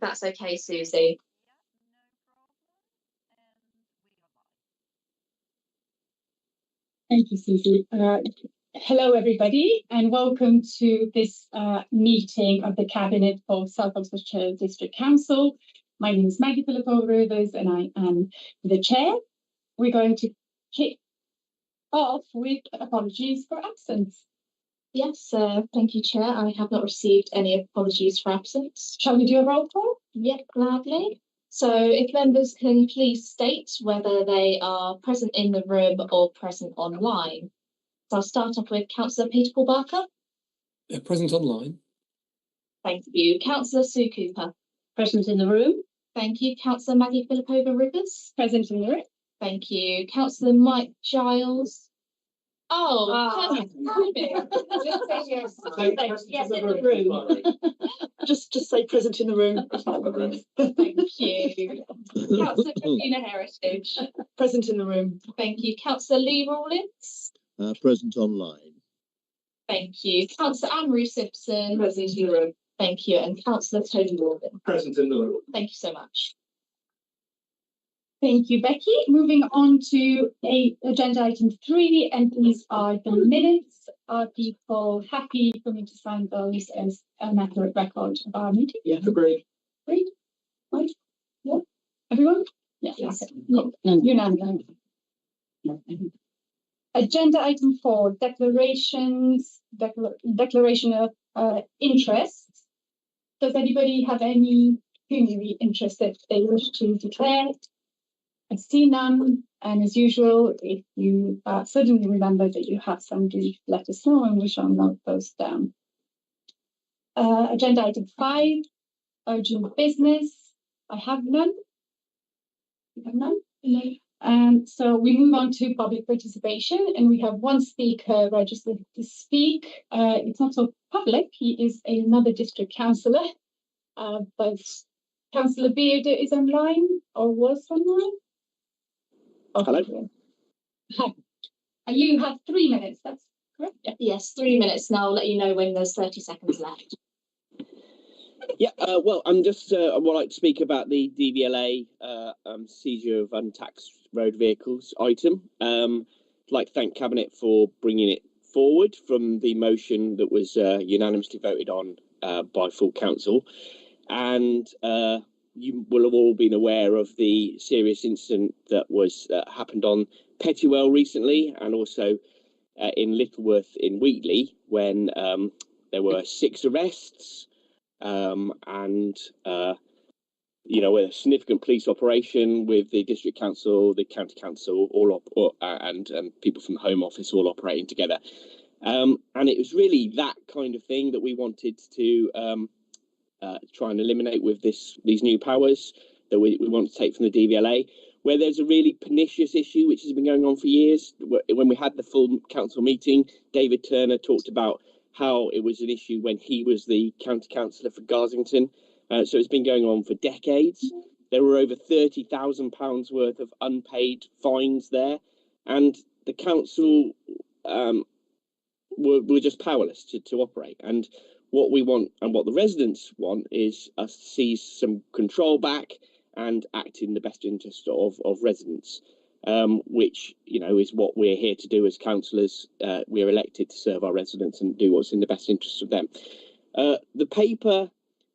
That's okay, Susie. Thank you, Susie. Hello, everybody, and welcome to this meeting of the Cabinet of South Oxfordshire District Council. My name is Maggie Filipova-Rivers, and I am the chair. We're going to kick off with apologies for absence. Yes, thank you, Chair. I have not received any apologies for absence. Shall we do a roll call? Yep, gladly. So if members can please state whether they are present in the room or present online. So I'll start off with Councillor Peter Paul Barker. Present online. Thank you. Councillor Sue Cooper. Present in the room. Thank you. Councillor Maggie Filipova-Rivers. Present in the room. Thank you. Councillor Mike Giles. Oh, yes, in the room. Just say present in the room. Thank you. Councillor Christina Heritage. Present in the room. Thank you. Councillor Lee Rawlins. Present online. Thank you. Councillor Anne-Marie Simpson. Present in the room. Thank you. And Councillor Tony Morgan. Present in the room. Thank you so much. Thank you, Becky. Moving on to agenda item 3, entries are the minutes. Are people happy for me to sign those as an accurate record of our meeting? Yeah, agreed. Agreed? Right? Yeah. Everyone? Yeah. Yes. Unanimous. Agenda item 4, declaration of interests. Does anybody have any pecuniary interest that they wish to declare? I see none, and as usual, if you suddenly remember that you have some, do let us know and we shall note those down. Agenda item 5, urgent business. I have none. You have none? No. So we move on to public participation, and we have one speaker registered to speak. It's not so public, he is another district councillor, but Councillor Beard is online or was online. Okay. Hello. You have 3 minutes, that's correct? Yeah. Yes, 3 minutes, and I'll let you know when there's 30 seconds left. Yeah, well, I'm just I would like to speak about the DVLA seizure of untaxed road vehicles item. I'd like to thank Cabinet for bringing it forward from the motion that was unanimously voted on by full council, and you will have all been aware of the serious incident that was happened on Pettywell recently, and also in Littleworth in Wheatley, when there were 6 arrests. You know, a significant police operation with the district council, the county council, and people from the Home Office all operating together. And it was really that kind of thing that we wanted to try and eliminate with these new powers that we want to take from the DVLA, where there's a really pernicious issue which has been going on for years. When we had the full council meeting, David Turner talked about how it was an issue when he was the county councillor for Garsington. So it's been going on for decades. There were over £30,000 worth of unpaid fines there, and the council were just powerless to operate. And what we want, and what the residents want, is us to see some control back and act in the best interest of residents, which, you know, is what we're here to do as councillors. We're elected to serve our residents and do what's in the best interest of them. The paper,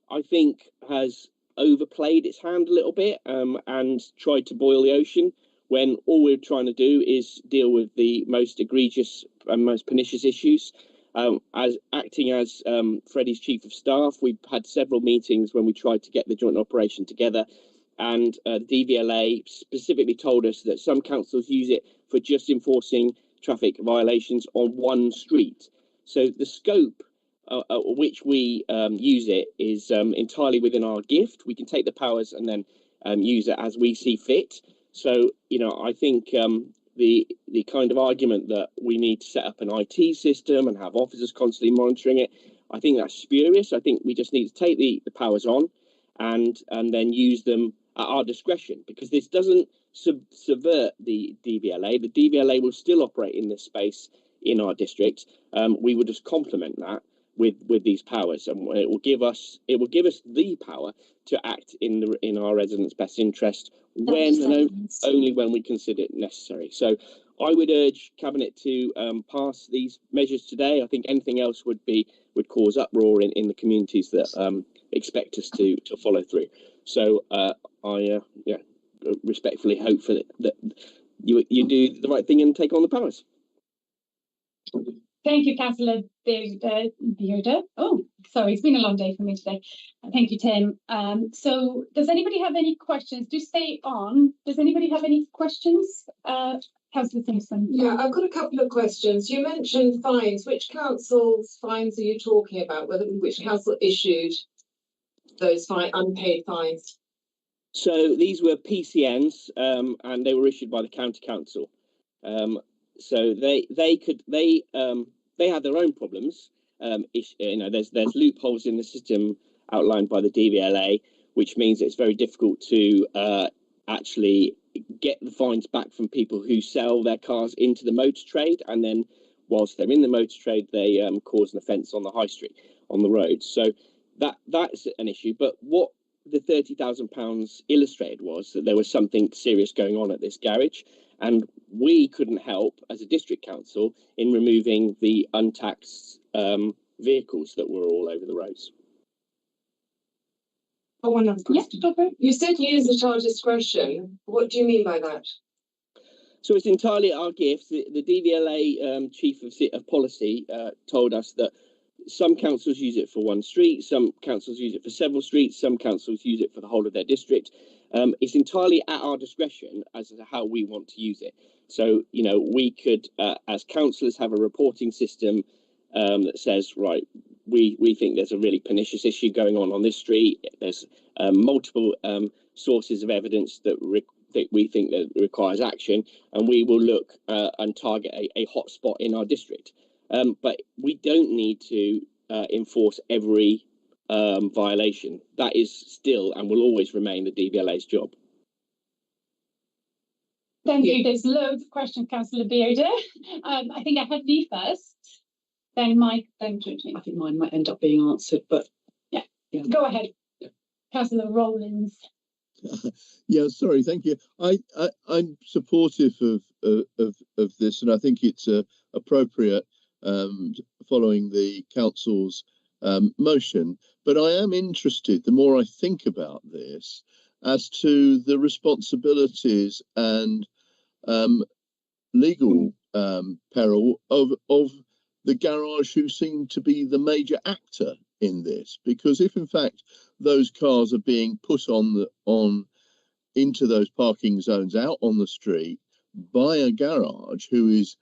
I think, has overplayed its hand a little bit and tried to boil the ocean, when all we're trying to do is deal with the most egregious and most pernicious issues. As acting as Freddie's chief of staff, we've had several meetings when we tried to get the joint operation together, and the DVLA specifically told us that some councils use it for just enforcing traffic violations on one street. So the scope which we use it is entirely within our gift. We can take the powers and then use it as we see fit. So, you know, I think the kind of argument that we need to set up an IT system and have officers constantly monitoring it, I think that's spurious. I think we just need to take the powers on and then use them at our discretion, because this doesn't subvert the DVLA. The DVLA will still operate in this space in our district. We will just complement that. with these powers, and it will give us the power to act in our residents' best interest when and only when we consider it necessary. So I would urge Cabinet to pass these measures today. I think anything else would cause uproar in the communities that expect us to follow through. So I respectfully hope that you do the right thing and take on the powers. Thank you, Councillor Bearder. Oh, sorry, it's been a long day for me today. Thank you, Tim. So does anybody have any questions? Do stay on. Does anybody have any questions? Councillor Simpson. Yeah, I've got a couple of questions. You mentioned fines. Which council's fines are you talking about? Which council issued those unpaid fines? So these were PCNs, and they were issued by the county council. So they had their own problems. There's loopholes in the system outlined by the DVLA, which means it's very difficult to actually get the fines back from people who sell their cars into the motor trade, and then whilst they're in the motor trade, they cause an offence on the high street, on the road. So that's an issue. But what the £30,000 illustrated was that there was something serious going on at this garage, and we couldn't help as a district council in removing the untaxed vehicles that were all over the roads. Oh, one other question. Yeah, okay. You said use at our discretion. What do you mean by that? So it's entirely our gift. The DVLA chief of policy told us that some councils use it for one street, some councils use it for several streets, some councils use it for the whole of their district. It's entirely at our discretion as to how we want to use it. So, we could, as councillors, have a reporting system that says, right, we think there's a really pernicious issue going on this street. There's multiple sources of evidence that we think that requires action, and we will look and target a hotspot in our district. But we don't need to enforce every violation. That is still and will always remain the DVLA's job. Thank you. There's loads of questions, Councillor Bearder. I think I had Lee first, then Mike, then Georgie. I think mine might end up being answered, but yeah. Go ahead, Councillor Rowlands. Yeah, sorry, thank you. I'm supportive of this, and I think it's appropriate following the council's motion. But I am interested, the more I think about this, as to the responsibilities and legal peril of the garage, who seem to be the major actor in this. Because if in fact those cars are being put into those parking zones out on the street by a garage who is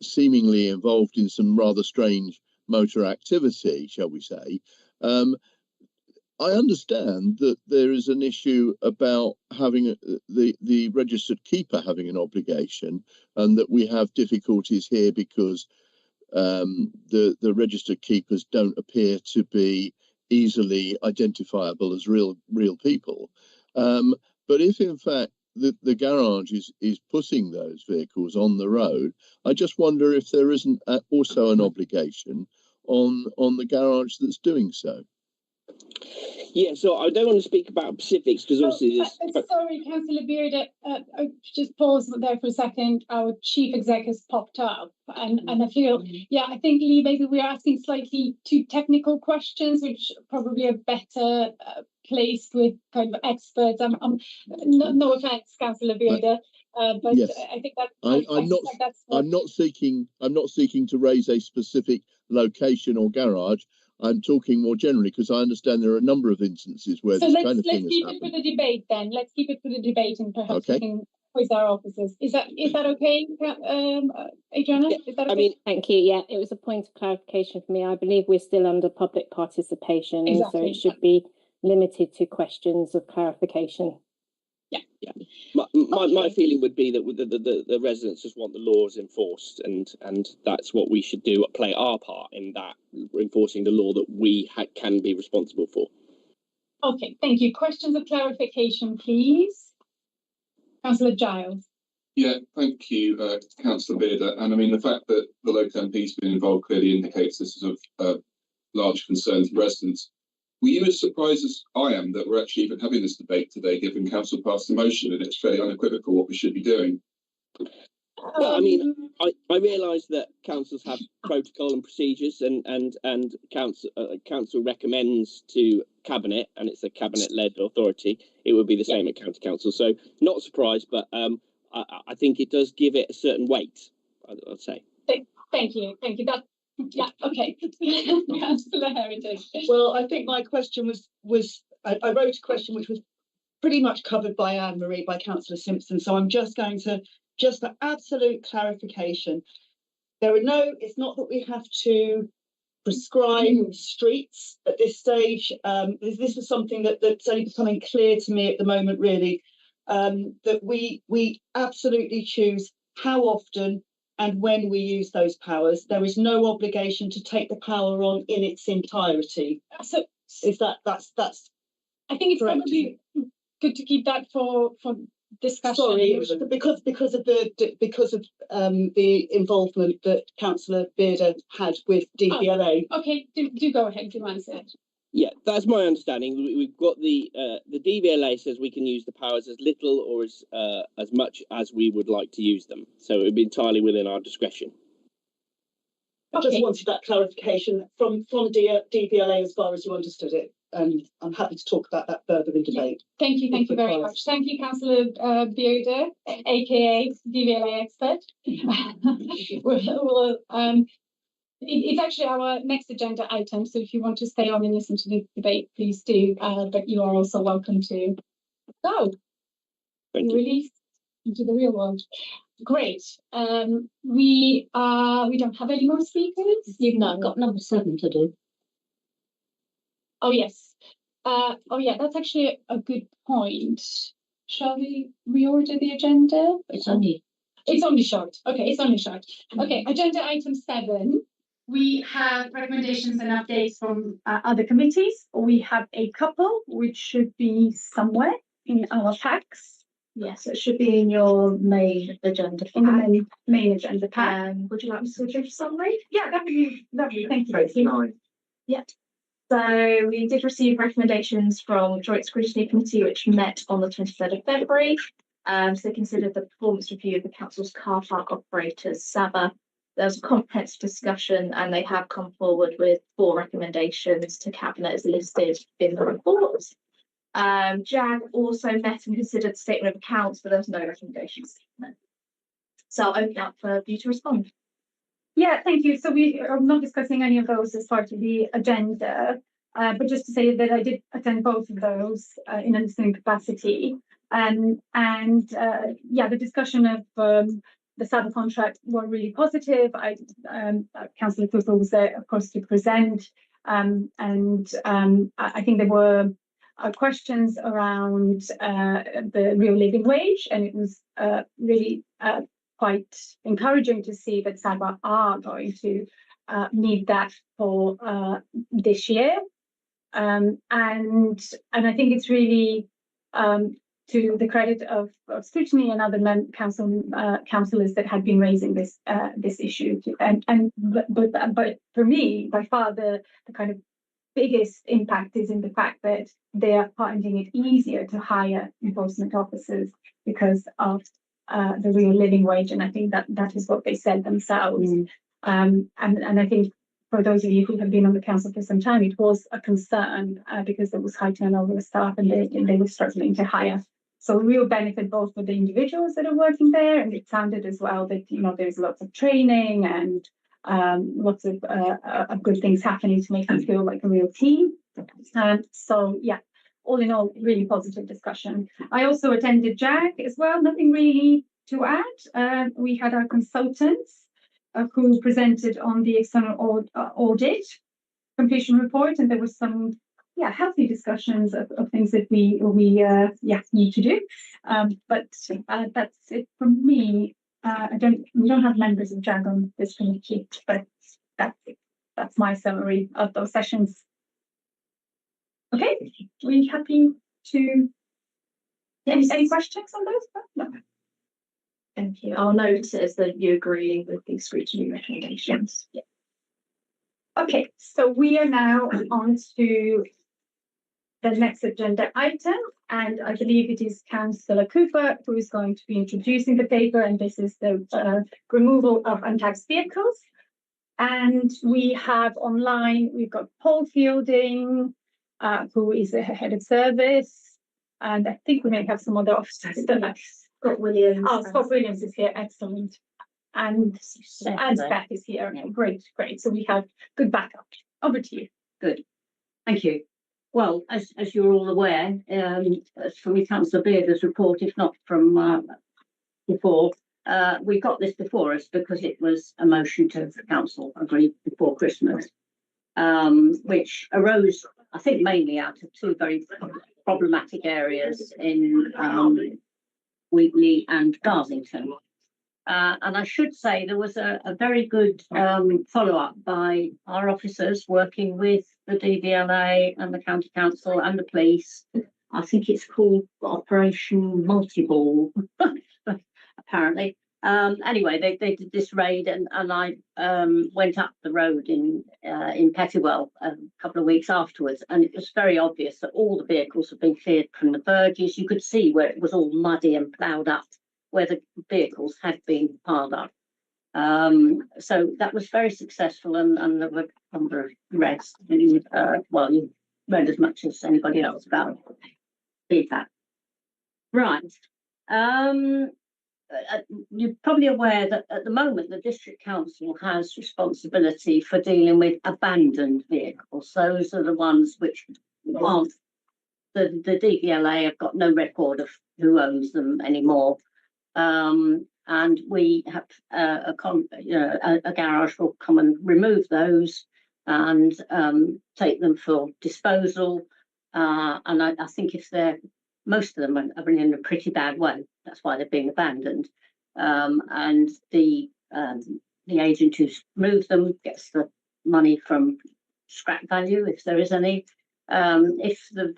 seemingly involved in some rather strange motor activity, shall we say, I understand that there is an issue about having the registered keeper having an obligation, and that we have difficulties here because the registered keepers don't appear to be easily identifiable as real people. But if in fact the garage is putting those vehicles on the road, I just wonder if there isn't also an obligation on the garage that's doing so. Yeah, so I don't want to speak about specifics because obviously sorry, Councillor Bearder, just pause there for a second. Our chief exec has popped up, and I feel, I think, Lee, maybe we're asking slightly too technical questions, which probably are better placed with kind of experts. No offence, Councillor Bearder, but yes. I think that I'm not seeking to raise a specific location or garage. I'm talking more generally because I understand there are a number of instances where this kind of thing has happened. So let's keep it for the debate then. Let's keep it for the debate, and perhaps we can quiz our officers. Is that okay, Adriana? Yeah, is that okay? Thank you. Yeah, it was a point of clarification for me. I believe we're still under public participation, exactly. So it should be limited to questions of clarification. Yeah. My feeling would be that the residents just want the laws enforced, and that's what we should do, play our part in that, enforcing the law that we can be responsible for. Okay, thank you. Questions of clarification, please. Councillor Giles. Yeah, thank you, Councillor Bearder. And I mean, the fact that the local MP's been involved clearly indicates this is of large concerns of residents. Were you as surprised as I am that we're actually even having this debate today, given council passed the motion and it's fairly unequivocal what we should be doing? Yeah, I mean, I realise that councils have protocol and procedures, and council recommends to cabinet, and it's a cabinet-led authority. It would be the same at county council, so not surprised, but I think it does give it a certain weight. I'd say. Thank you. That, yeah, okay. Councillor Heritage. Well, I think my question was I wrote a question which was pretty much covered by Anne-Marie, by Councillor Simpson. So I'm just going to, just for absolute clarification, it's not that we have to prescribe streets at this stage. This is something that's only becoming clear to me at the moment, really, that we absolutely choose how often and when we use those powers. There is no obligation to take the power on in its entirety. So is that's I think it's correct? probably good to keep that for discussion. Sorry, because of the involvement that Councillor Bearder had with DVLA. Oh, okay, do go ahead, do answer. Yeah, that's my understanding. We've got the DVLA says we can use the powers as little or as much as we would like to use them. So it would be entirely within our discretion. I just wanted that clarification from DVLA as far as you understood it. I'm happy to talk about that further in debate. Thank you very much. Thank you, Councillor Bearder, aka DVLA expert. It's actually our next agenda item, so if you want to stay on and listen to the debate, please do. But you are also welcome to go. Release into the real world. Great. We don't have any more speakers. You've not got number 7 to do. Oh yes. Oh yeah, that's actually a good point. Shall we reorder the agenda? It's only short. Okay, it's only short. Okay, agenda item 7. We have recommendations and updates from other committees. We have a couple which should be somewhere in our packs. Yes, it should be in your main agenda pack. In the main agenda pack. Would you like me to give a summary? Yeah, that'd be lovely. Thank you. Yeah. So we did receive recommendations from Joint Scrutiny Committee, which met on the 23rd of February. So they considered the performance review of the council's car park operators, SABA. There was a comprehensive discussion, and they have come forward with 4 recommendations to cabinet as listed in the report. JAG also met and considered the statement of accounts, but there was no recommendations. So I'll open up for you to respond. Yeah, thank you. So we are not discussing any of those as part of the agenda, but just to say that I did attend both of those in a listening capacity. Yeah, the discussion of the SABA contract were really positive. Councillor Cooper was there, of course, to present, I think there were questions around the real living wage, and it was really quite encouraging to see that SABA are going to need that for this year. And I think it's really to the credit of scrutiny and other councillors that had been raising this issue. But for me, by far the kind of biggest impact is in the fact that they are finding it easier to hire enforcement officers because of the real living wage, and I think that is what they said themselves. And I think for those of you who have been on the council for some time, it was a concern because there was high turnover of staff and they were struggling to hire. So real benefit both for the individuals that are working there, and it sounded as well that there's lots of training and lots of good things happening to make them feel like a real team. So yeah. All in all, really positive discussion. I also attended JAG as well, nothing really to add. We had our consultants who presented on the external audit completion report, and there was some healthy discussions of things that we need to do. But that's it from me. We don't have members of JAG on this committee, but that's my summary of those sessions. Okay, we happy to any questions on those? No. Thank you. I'll note as that you agree with the scrutiny recommendations. Yeah. Okay, so we are now on to the next agenda item, and I believe it is Councillor Cooper who is going to be introducing the paper, and this is the removal of untaxed vehicles. And we have online, we've got Paul Fielding, who is the head of service, and I think we may have some other officers. Scott Williams. Oh, Scott Williams is here, excellent. And Beth is here. Okay, great. So we have good backup. Over to you. Good, thank you. Well, as you're all aware, from Councillor Bearder's report, if not from before, we got this before us because it was a motion to the council agreed before Christmas, which arose, I think, mainly out of two very problematic areas in Wheatley and Garsington. And I should say there was a very good follow-up by our officers working with the DVLA and the County Council and the police. I think it's called Operation Multi-Ball, apparently. Anyway, they did this raid, and I went up the road in Pettywell a couple of weeks afterwards, and it was very obvious that all the vehicles had been cleared from the verges. You could see where it was all muddy and ploughed up, where the vehicles had been piled up. So that was very successful, and there were a number of arrests. Well, you read as much as anybody else about feedback. Right. You're probably aware that at the moment the District Council has responsibility for dealing with abandoned vehicles. Those are the ones which aren't, the DVLA have got no record of who owns them anymore. And we have a garage will come and remove those and take them for disposal. And I think if most of them are in a pretty bad way, that's why they're being abandoned. And the agent who's moved them gets the money from scrap value, if there is any. If the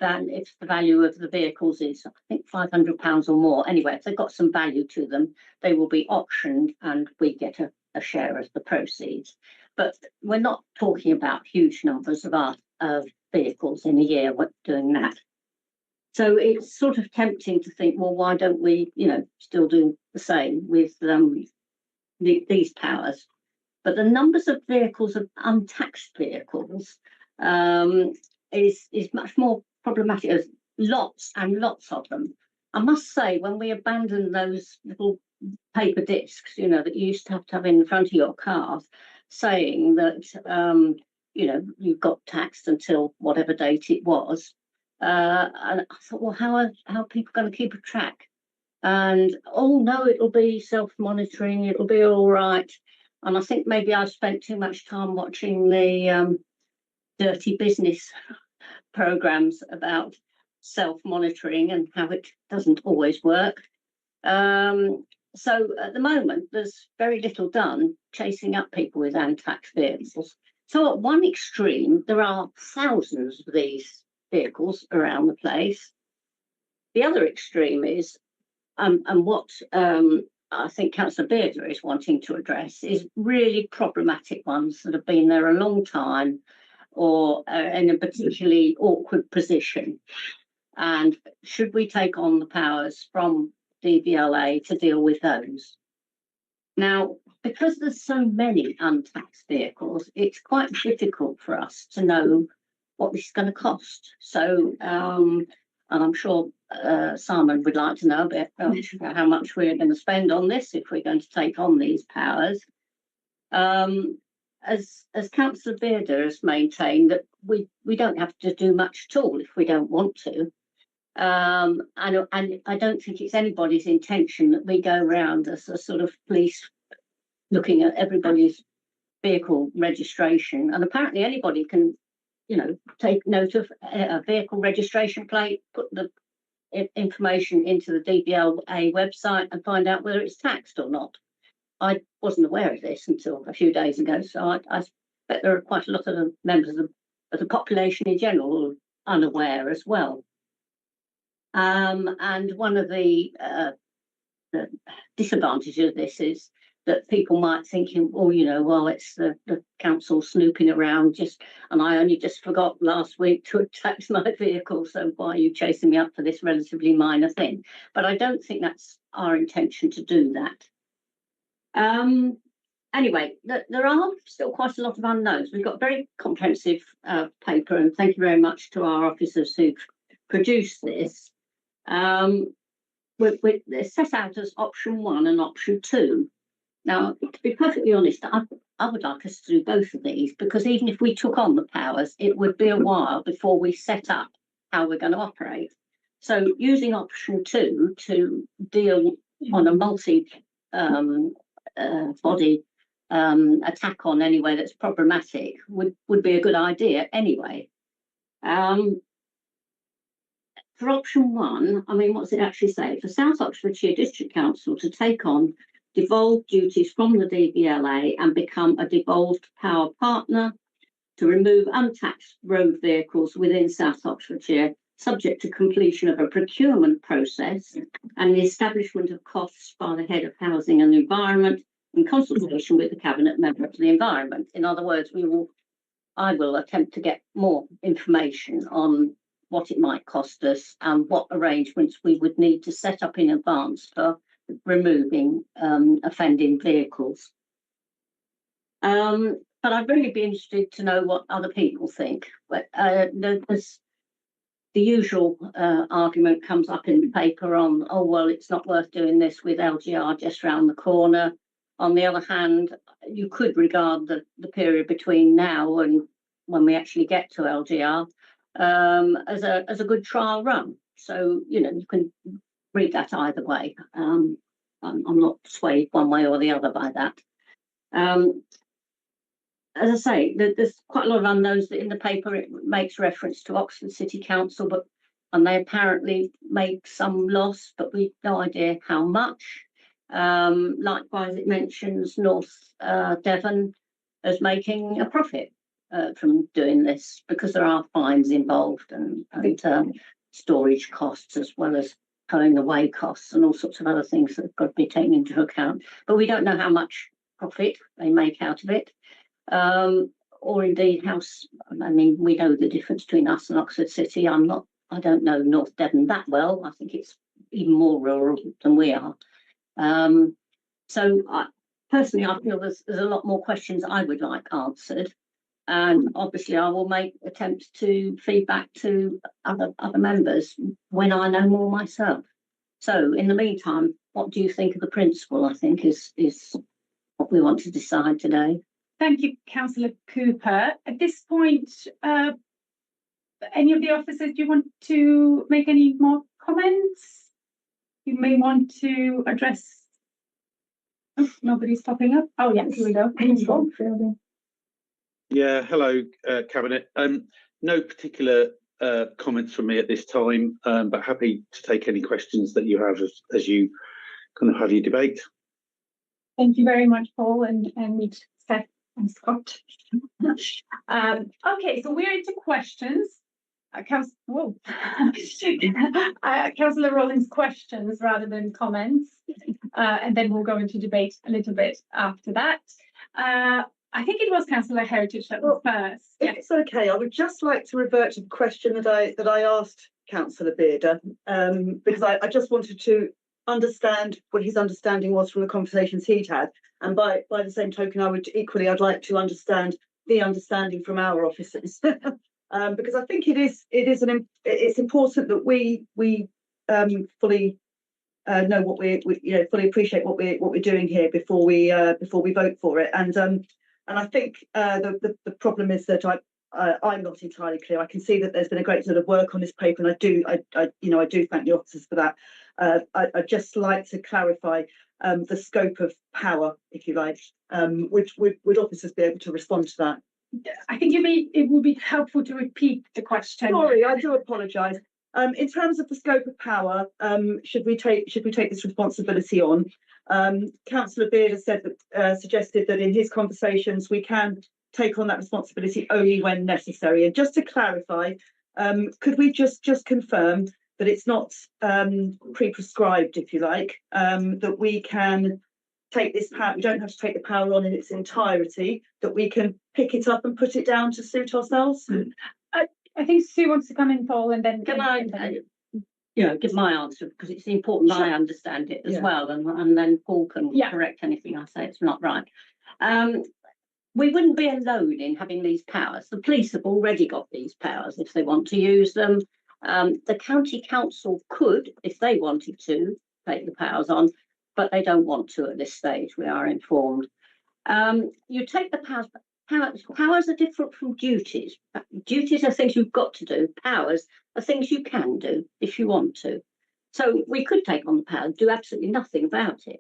value of the vehicles is, I think, £500 or more, anyway, if they've got some value to them, they will be auctioned and we get a share of the proceeds. But we're not talking about huge numbers of vehicles in a year doing that. So it's sort of tempting to think, well, why don't we, still do the same with these powers? But the numbers of vehicles, of untaxed vehicles, is much more problematic. There's lots and lots of them. I must say, when we abandoned those little paper discs, that you used to have in front of your car, saying that, you got taxed until whatever date it was. And I thought, well, how are people going to keep a track? And, oh, no, it'll be self-monitoring, it'll be all right. And I think maybe I've spent too much time watching the dirty business programs about self-monitoring and how it doesn't always work. So at the moment, there's very little done chasing up people with untaxed vehicles. So at one extreme, there are thousands of these vehicles around the place. The other extreme is, and what I think Councillor Bearder is wanting to address, is really problematic ones that have been there a long time or in a particularly awkward position. And should we take on the powers from DVLA to deal with those? Now, because there's so many untaxed vehicles, it's quite difficult for us to know what this is going to cost. So, and I'm sure Simon would like to know a bit about how much we're going to spend on this if we're going to take on these powers. As Councillor Bearder has maintained, that we don't have to do much at all if we don't want to. And I don't think it's anybody's intention that we go around as a sort of police looking at everybody's vehicle registration. And apparently anybody can, take note of a vehicle registration plate, put the information into the DVLA website and find out whether it's taxed or not. I wasn't aware of this until a few days ago, so I bet there are quite a lot of the members of the population in general who are unaware as well. And one of the disadvantages of this is that people might think, oh, you know, well, it's the council snooping around and I only just forgot last week to tax my vehicle, so why are you chasing me up for this relatively minor thing? But I don't think that's our intention to do that. Anyway, there are still quite a lot of unknowns. We've got a very comprehensive paper, and thank you very much to our officers who've produced this. They're set out as option 1 and option 2. Now, to be perfectly honest, I would like us to do both of these, because even if we took on the powers, it would be a while before we set up how we're going to operate. So using option 2 to deal on a multi-body attack on anyway that's problematic would be a good idea anyway. For option 1, I mean, what's it actually say? For South Oxfordshire District Council to take on devolved duties from the DVLA and become a devolved power partner to remove untaxed road vehicles within South Oxfordshire, subject to completion of a procurement process and the establishment of costs by the Head of Housing and the Environment in consultation with the Cabinet Member for the Environment. In other words, I will attempt to get more information on what it might cost us and what arrangements we would need to set up in advance for removing offending vehicles. But I'd really be interested to know what other people think. But there's the usual argument comes up in the paper on, oh, well, it's not worth doing this with LGR just round the corner. On the other hand, you could regard the period between now and when we actually get to LGR as a good trial run. So, you know, you can read that either way. I'm not swayed one way or the other by that. As I say, there's quite a lot of unknowns that in the paper. It makes reference to Oxford City Council, and they apparently make some loss, but we've no idea how much. Likewise, it mentions North Devon as making a profit from doing this, because there are fines involved and storage costs, as well as towing away costs and all sorts of other things that have got to be taken into account. But we don't know how much profit they make out of it, or indeed how. I mean, we know the difference between us and Oxford City. I don't know North Devon that well. I think it's even more rural than we are. So personally, I feel there's a lot more questions I would like answered. And obviously, I will make attempts to feed back to other members when I know more myself. So, in the meantime, what do you think of the principle? I think is what we want to decide today. Thank you, Councillor Cooper. At this point, any of the officers, do you want to make any more comments? You may want to address. Oh, nobody's popping up. Oh, yeah, here we go. Yeah, hello, Cabinet. No particular comments from me at this time, but happy to take any questions that you have as you kind of have your debate. Thank you very much, Paul and Seth and Scott. Okay, so we're into questions. Councillor Rawlings, questions rather than comments, and then we'll go into debate a little bit after that. I think it was Councillor Heritage that was first. If it's okay, I would just like to revert to the question that I asked Councillor Bearder, because I just wanted to understand what his understanding was from the conversations he'd had, and by the same token, I'd like to understand the understanding from our officers, because I think it's important that we fully know what we fully appreciate what we're doing here before we vote for it, and I think the problem is that I'm not entirely clear. I can see that there's been a great deal of work on this paper, and I do thank the officers for that. I'd just like to clarify the scope of power, if you like. Would officers be able to respond to that? I think it would be helpful to repeat the question. Sorry, I do apologise. In terms of the scope of power, should we take this responsibility on? Councillor Beard suggested that in his conversations we can take on that responsibility only when necessary. And just to clarify, could we just confirm that it's not pre-prescribed, if you like, that we can take this power, we don't have to take the power on in its entirety, that we can pick it up and put it down to suit ourselves? I think Sue wants to come in, Paul, and then Can I, give my answer, because it's important I understand it as well, and then Paul can correct anything I say it's not right. We wouldn't be alone in having these powers. The police have already got these powers if they want to use them. The county council could, if they wanted to, take the powers on, but they don't want to at this stage, we are informed. You take the powers. Powers are different from duties. Duties are things you've got to do. Powers are things you can do if you want to. So we could take on the power, do absolutely nothing about it.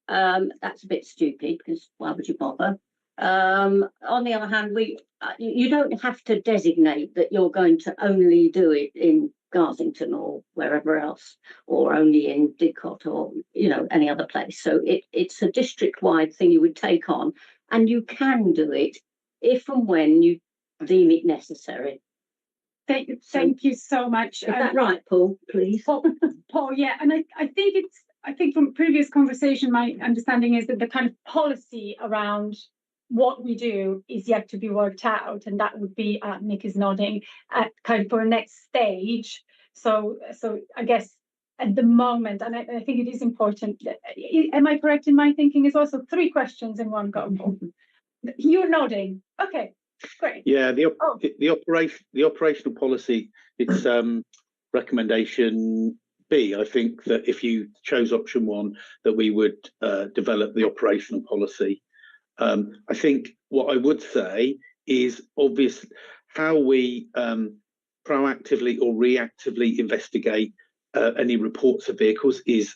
That's a bit stupid, because why would you bother? On the other hand, you don't have to designate that you're going to only do it in Garsington or wherever else, or only in Didcot or any other place. So it's a district-wide thing you would take on, and you can do it if and when you deem it necessary. Thank you so much. Is that right, Paul? Please, Paul. Yeah, and I think from previous conversation, my understanding is that the kind of policy around what we do is yet to be worked out, and that would be Nick is nodding at kind of for a next stage. So I guess at the moment, and I think it is important. Am I correct in my thinking? Is also 3 questions in one go. You're nodding. Okay, great. Yeah, the operational policy. It's recommendation B. I think that if you chose option 1, that we would develop the operational policy. I think what I would say is obvious how we proactively or reactively investigate any reports of vehicles is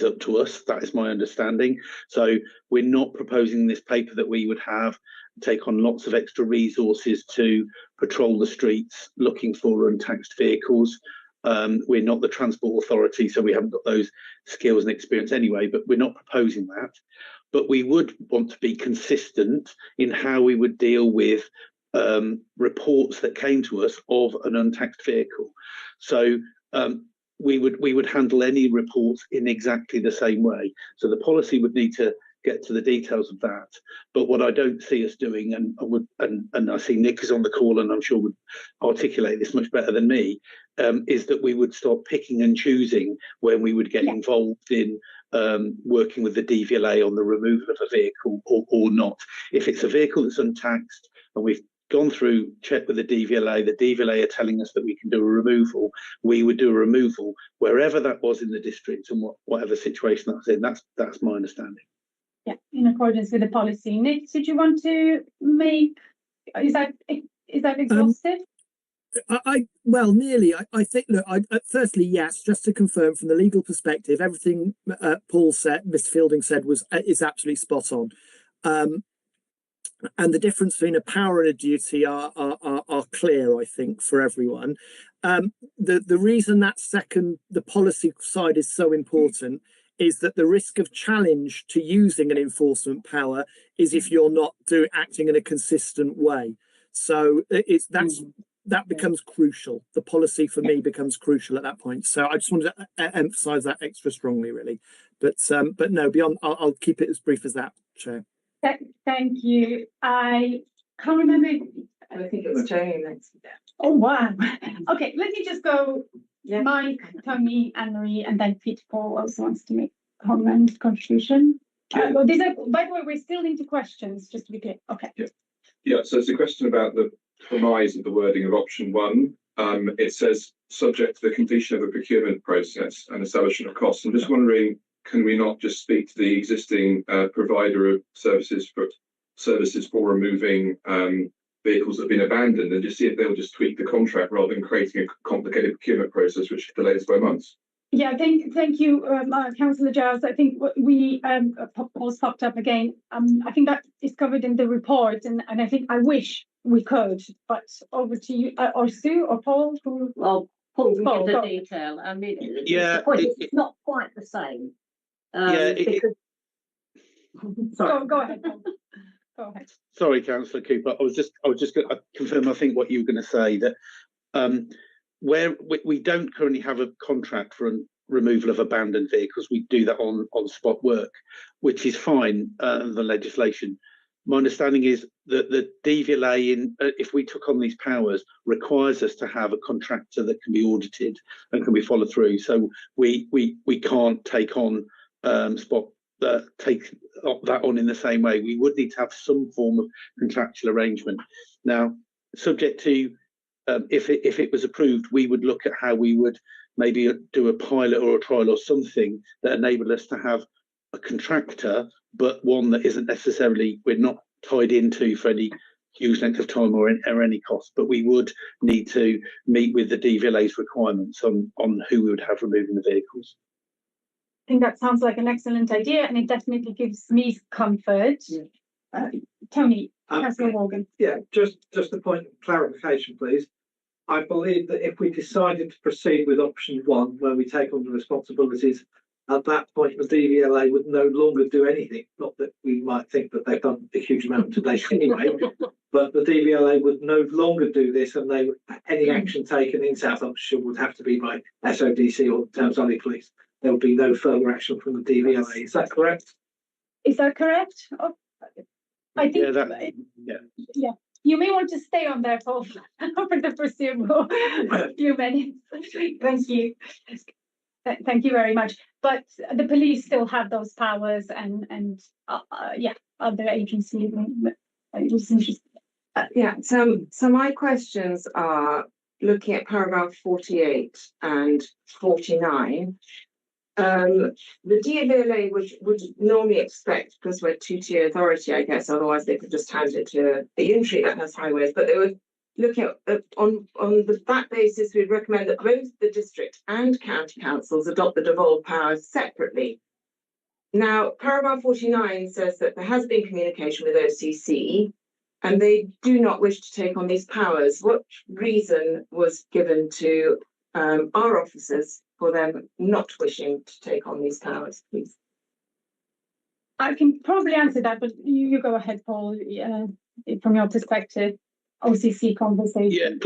up to us. That is my understanding. So we're not proposing this paper that we would take on lots of extra resources to patrol the streets looking for untaxed vehicles. We're not the transport authority, so we haven't got those skills and experience anyway, but we're not proposing that. But we would want to be consistent in how we would deal with reports that came to us of an untaxed vehicle. So we would handle any reports in exactly the same way. So the policy would need to get to the details of that. But what I don't see us doing, and I see Nick is on the call and I'm sure would articulate this much better than me, is that we would start picking and choosing when we would get involved in working with the DVLA on the removal of a vehicle or not. If it's a vehicle that's untaxed and we've gone through, checked with the DVLA are telling us that we can do a removal, we would do a removal wherever that was in the district and whatever situation that was in. That's my understanding. Yeah, in accordance with the policy. Nick, did you want to make, is that exhaustive? Well, nearly. I think, look, firstly, yes, just to confirm from the legal perspective, everything Paul said, Mr. Fielding said is absolutely spot on. And the difference between a power and a duty are clear, I think, for everyone. The reason that the policy side is so important is that the risk of challenge to using an enforcement power is if you're not acting in a consistent way. So that becomes crucial. The policy for me becomes crucial at that point. So I just wanted to emphasise that extra strongly, really. But no, beyond, I'll keep it as brief as that, Chair. Thank you. I can't remember. I think it was Jane next. Oh wow. Okay, let me just go. Mike, Tony, Anne-Marie, and then Pete. Paul also wants to make a comment contribution. Well, these are, by the way, we're still into questions, just to be clear. Okay. Yeah. So it's a question about the premise of the wording of option 1. It says subject to the completion of a procurement process and establishment of costs. I'm just wondering, can we not just speak to the existing provider of services for removing vehicles that have been abandoned and just see if they'll just tweak the contract rather than creating a complicated procurement process which could delay this by months? Yeah, thank you, Councillor Giles. I think what we Paul's popped up again. I think that is covered in the report, and I think I wish we could, but over to you, or Sue or Paul. Well, Paul can give the detail. I mean, the point is it's not quite the same. Sorry. Go ahead, Paul. Go ahead. Sorry, Councillor Cooper. I was just going to confirm. I think what you were going to say that where we don't currently have a contract for removal of abandoned vehicles. We do that on spot work, which is fine, the legislation. My understanding is that the DVLA, if we took on these powers, requires us to have a contractor that can be audited and can be followed through. So we can't take on take that on in the same way. We would need to have some form of contractual arrangement. Now, subject to if it was approved, we would look at how we would maybe do a pilot or a trial or something that enabled us to have a contractor, but one that isn't necessarily, we're not tied into for any huge length of time or any cost, but we would need to meet with the DVLA's requirements on who we would have removing the vehicles. I think that sounds like an excellent idea, and it definitely gives me comfort. Tony, Councillor Morgan. Yeah, just a point of clarification, please. I believe that if we decided to proceed with option 1, where we take on the responsibilities, at that point the DVLA would no longer do anything. Not that we might think that they've done a huge amount today anyway, but the DVLA would no longer do this, and any action taken in South Oxfordshire would have to be by SODC or Thames Valley Police. There would be no further action from the DVLA. Is that correct? Is that correct? Oh, I think. Yeah. You may want to stay on there for the foreseeable few minutes. Thank you. Thank you very much. But the police still have those powers, and other agencies. Yeah. So my questions are looking at paragraph 48 and 49. The DVLA would normally expect, because we're two-tier authority, I guess, otherwise they could just hand it to the unitary that has highways, but they would look at on that basis, we'd recommend that both the district and county councils adopt the devolved powers separately. Now, paragraph 49 says that there has been communication with OCC and they do not wish to take on these powers. What reason was given to our officers for them not wishing to take on these powers, please? I can probably answer that, but you go ahead, Paul, from your perspective, OCC conversation.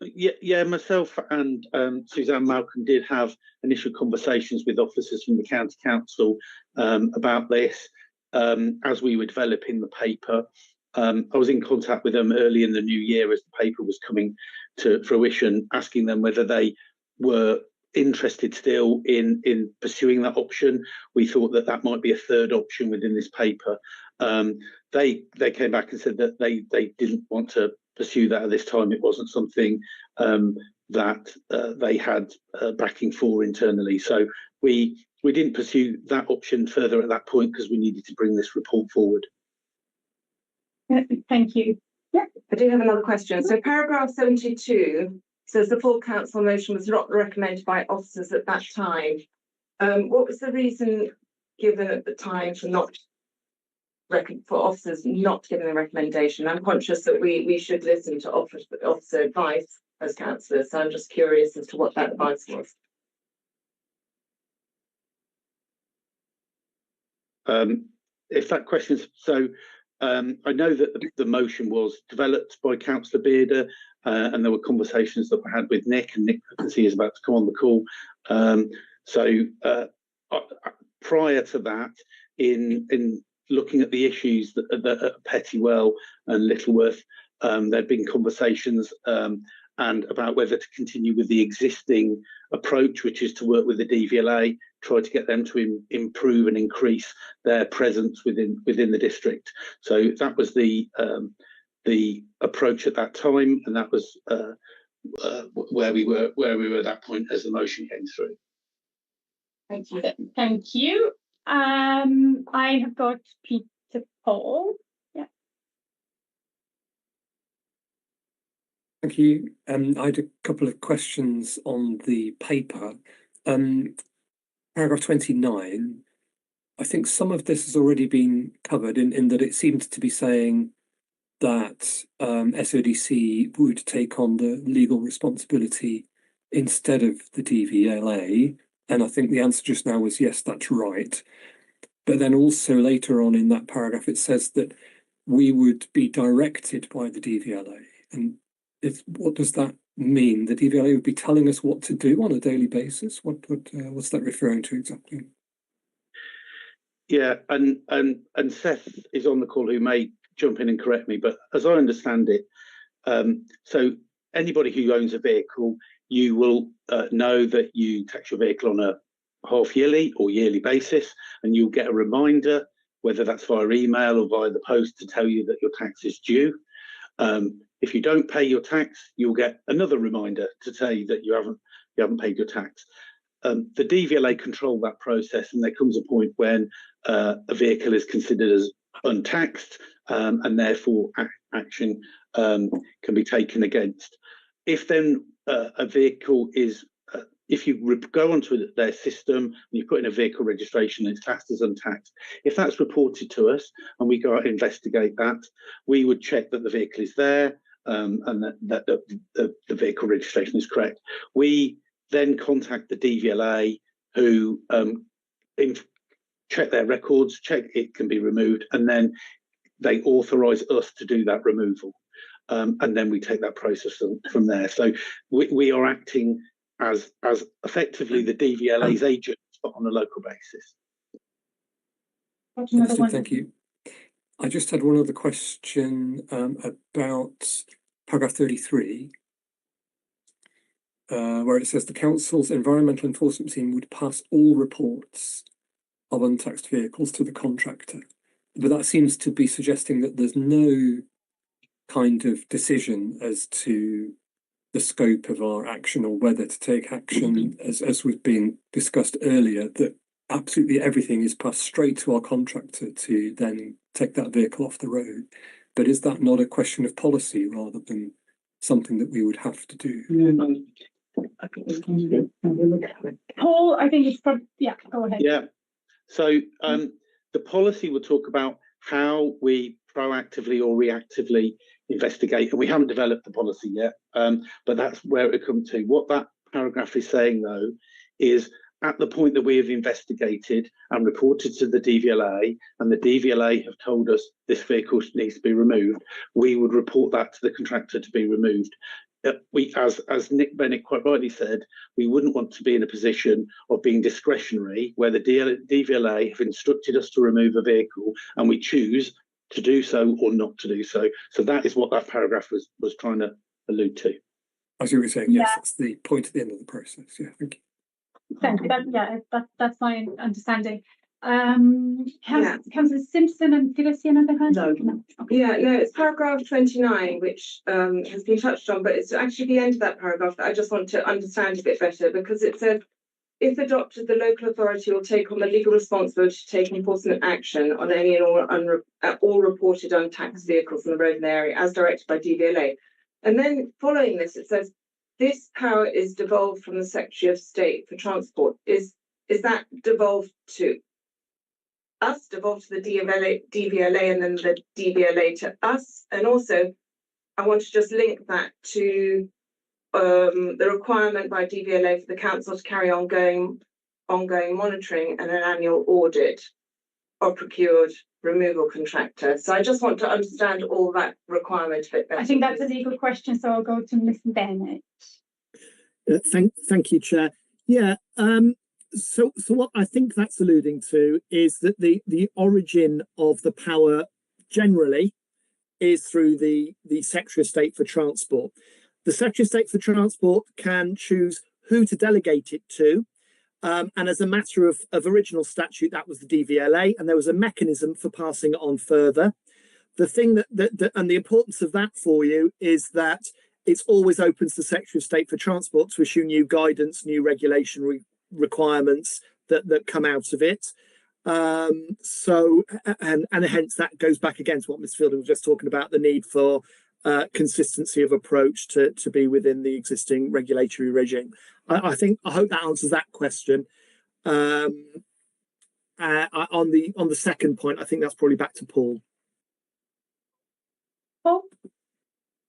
Yeah, myself and Suzanne Malcolm did have initial conversations with officers from the county council about this as we were developing the paper. I was in contact with them early in the new year as the paper was coming to fruition, asking them whether they were interested still in pursuing that option. We thought that might be a third option within this paper. They came back and said that they didn't want to pursue that at this time. It wasn't something that they had backing for internally. So we didn't pursue that option further at that point because we needed to bring this report forward. Thank you. Yeah, I do have another question. So paragraph 72 says the full council motion was not recommended by officers at that time. What was the reason given at the time for officers not giving a recommendation? I'm conscious that we should listen to officer advice as councillors, so I'm just curious as to what that advice was. If that question's so, I know that the motion was developed by Councillor Bearder, and there were conversations that were had with Nick, and Nick, I can see, is about to come on the call. Prior to that, in looking at the issues that at Pettywell and Littleworth, there'd been conversations and about whether to continue with the existing approach, which is to work with the DVLA, try to get them to improve and increase their presence within the district. So that was the approach at that time, and that was where we were at that point as the motion came through. Thank you. Thank you. I have got Peter Paul. Yeah. Thank you. I had a couple of questions on the paper. Paragraph 29, I think some of this has already been covered in that it seemed to be saying that SODC would take on the legal responsibility instead of the DVLA. And I think the answer just now was yes, that's right. But then also later on in that paragraph, it says that we would be directed by the DVLA. And what does that mean the DVLA would be telling us what to do on a daily basis? What's that referring to exactly? Yeah, and Seth is on the call, who may jump in and correct me, but as I understand it, so anybody who owns a vehicle, you will know that you tax your vehicle on a half yearly or yearly basis, and you'll get a reminder, whether that's via email or via the post, to tell you that your tax is due. If you don't pay your tax, you'll get another reminder to tell you that you haven't paid your tax. The DVLA control that process, and there comes a point when a vehicle is considered as untaxed, and therefore action can be taken against. If then a vehicle is, if you go onto their system and you put in a vehicle registration and it's classed as untaxed, if that's reported to us and we go out and investigate that, we would check that the vehicle is there, and that the vehicle registration is correct. We then contact the DVLA, who check their records, check it can be removed, and then they authorise us to do that removal. And then we take that process from there. So we are acting as effectively the DVLA's agent, but on a local basis. Thank you. I just had one other question about paragraph 33, where it says the council's environmental enforcement team would pass all reports of untaxed vehicles to the contractor. But that seems to be suggesting that there's no kind of decision as to the scope of our action or whether to take action, as we've been discussed earlier, that absolutely everything is passed straight to our contractor to then take that vehicle off the road. But is that not a question of policy rather than something that we would have to do? Paul, I think it's probably, yeah, go ahead. Yeah, so the policy will talk about how we proactively or reactively investigate, and we haven't developed the policy yet, but that's where it comes to. What that paragraph is saying, though, is at the point that we have investigated and reported to the DVLA, and the DVLA have told us this vehicle needs to be removed, we would report that to the contractor to be removed. We, as Nick Bennett quite rightly said, we wouldn't want to be in a position of being discretionary, where the DVLA have instructed us to remove a vehicle and we choose to do so or not to do so. So that is what that paragraph was trying to allude to. I see what you're saying. Yes, that's the point at the end of the process. Yeah, thank you. Thank you. That's my understanding. Councillor Simpson, and did I see another hand? No. Okay. Yeah, no, it's paragraph 29, which has been touched on, but it's actually the end of that paragraph that I just want to understand a bit better, because it said, if adopted, the local authority will take on the legal responsibility to take enforcement action on any and all reported untaxed vehicles in the road and area as directed by DVLA. And then following this, it says, this power is devolved from the Secretary of State for Transport. Is that devolved to us, devolved to the DVLA, and then the DVLA to us? And also, I want to just link that to the requirement by DVLA for the council to carry ongoing monitoring and an annual audit of procured removal contractor. So I just want to understand all that requirement a bit better. I think that's a legal question, so I'll go to Ms. Bennett. Thank you, Chair. Yeah. So what I think that's alluding to is that the origin of the power generally is through the Secretary of State for Transport. The Secretary of State for Transport can choose who to delegate it to. And as a matter of original statute, that was the DVLA, and there was a mechanism for passing it on further. The thing that and the importance of that for you is that it's always open to the Secretary of State for Transport to issue new guidance, new regulation requirements that come out of it. So hence that goes back again to what Ms. Fielding was just talking about, the need for consistency of approach to be within the existing regulatory regime. I hope that answers that question. On the second point, I think that's probably back to Paul. Paul,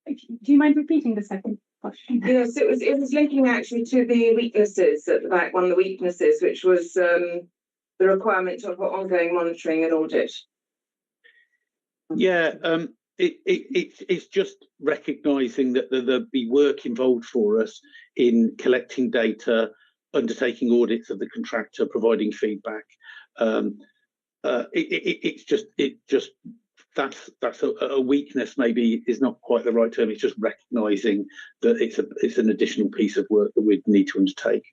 do you mind repeating the second question? Yes, it was linking actually to the weaknesses at the back. One of the weaknesses, which was the requirement of ongoing monitoring and audit. Yeah, It's just recognising that there'll be work involved for us in collecting data, undertaking audits of the contractor, providing feedback. It's just that's a weakness. Maybe is not quite the right term. It's just recognising that it's an additional piece of work that we need to undertake.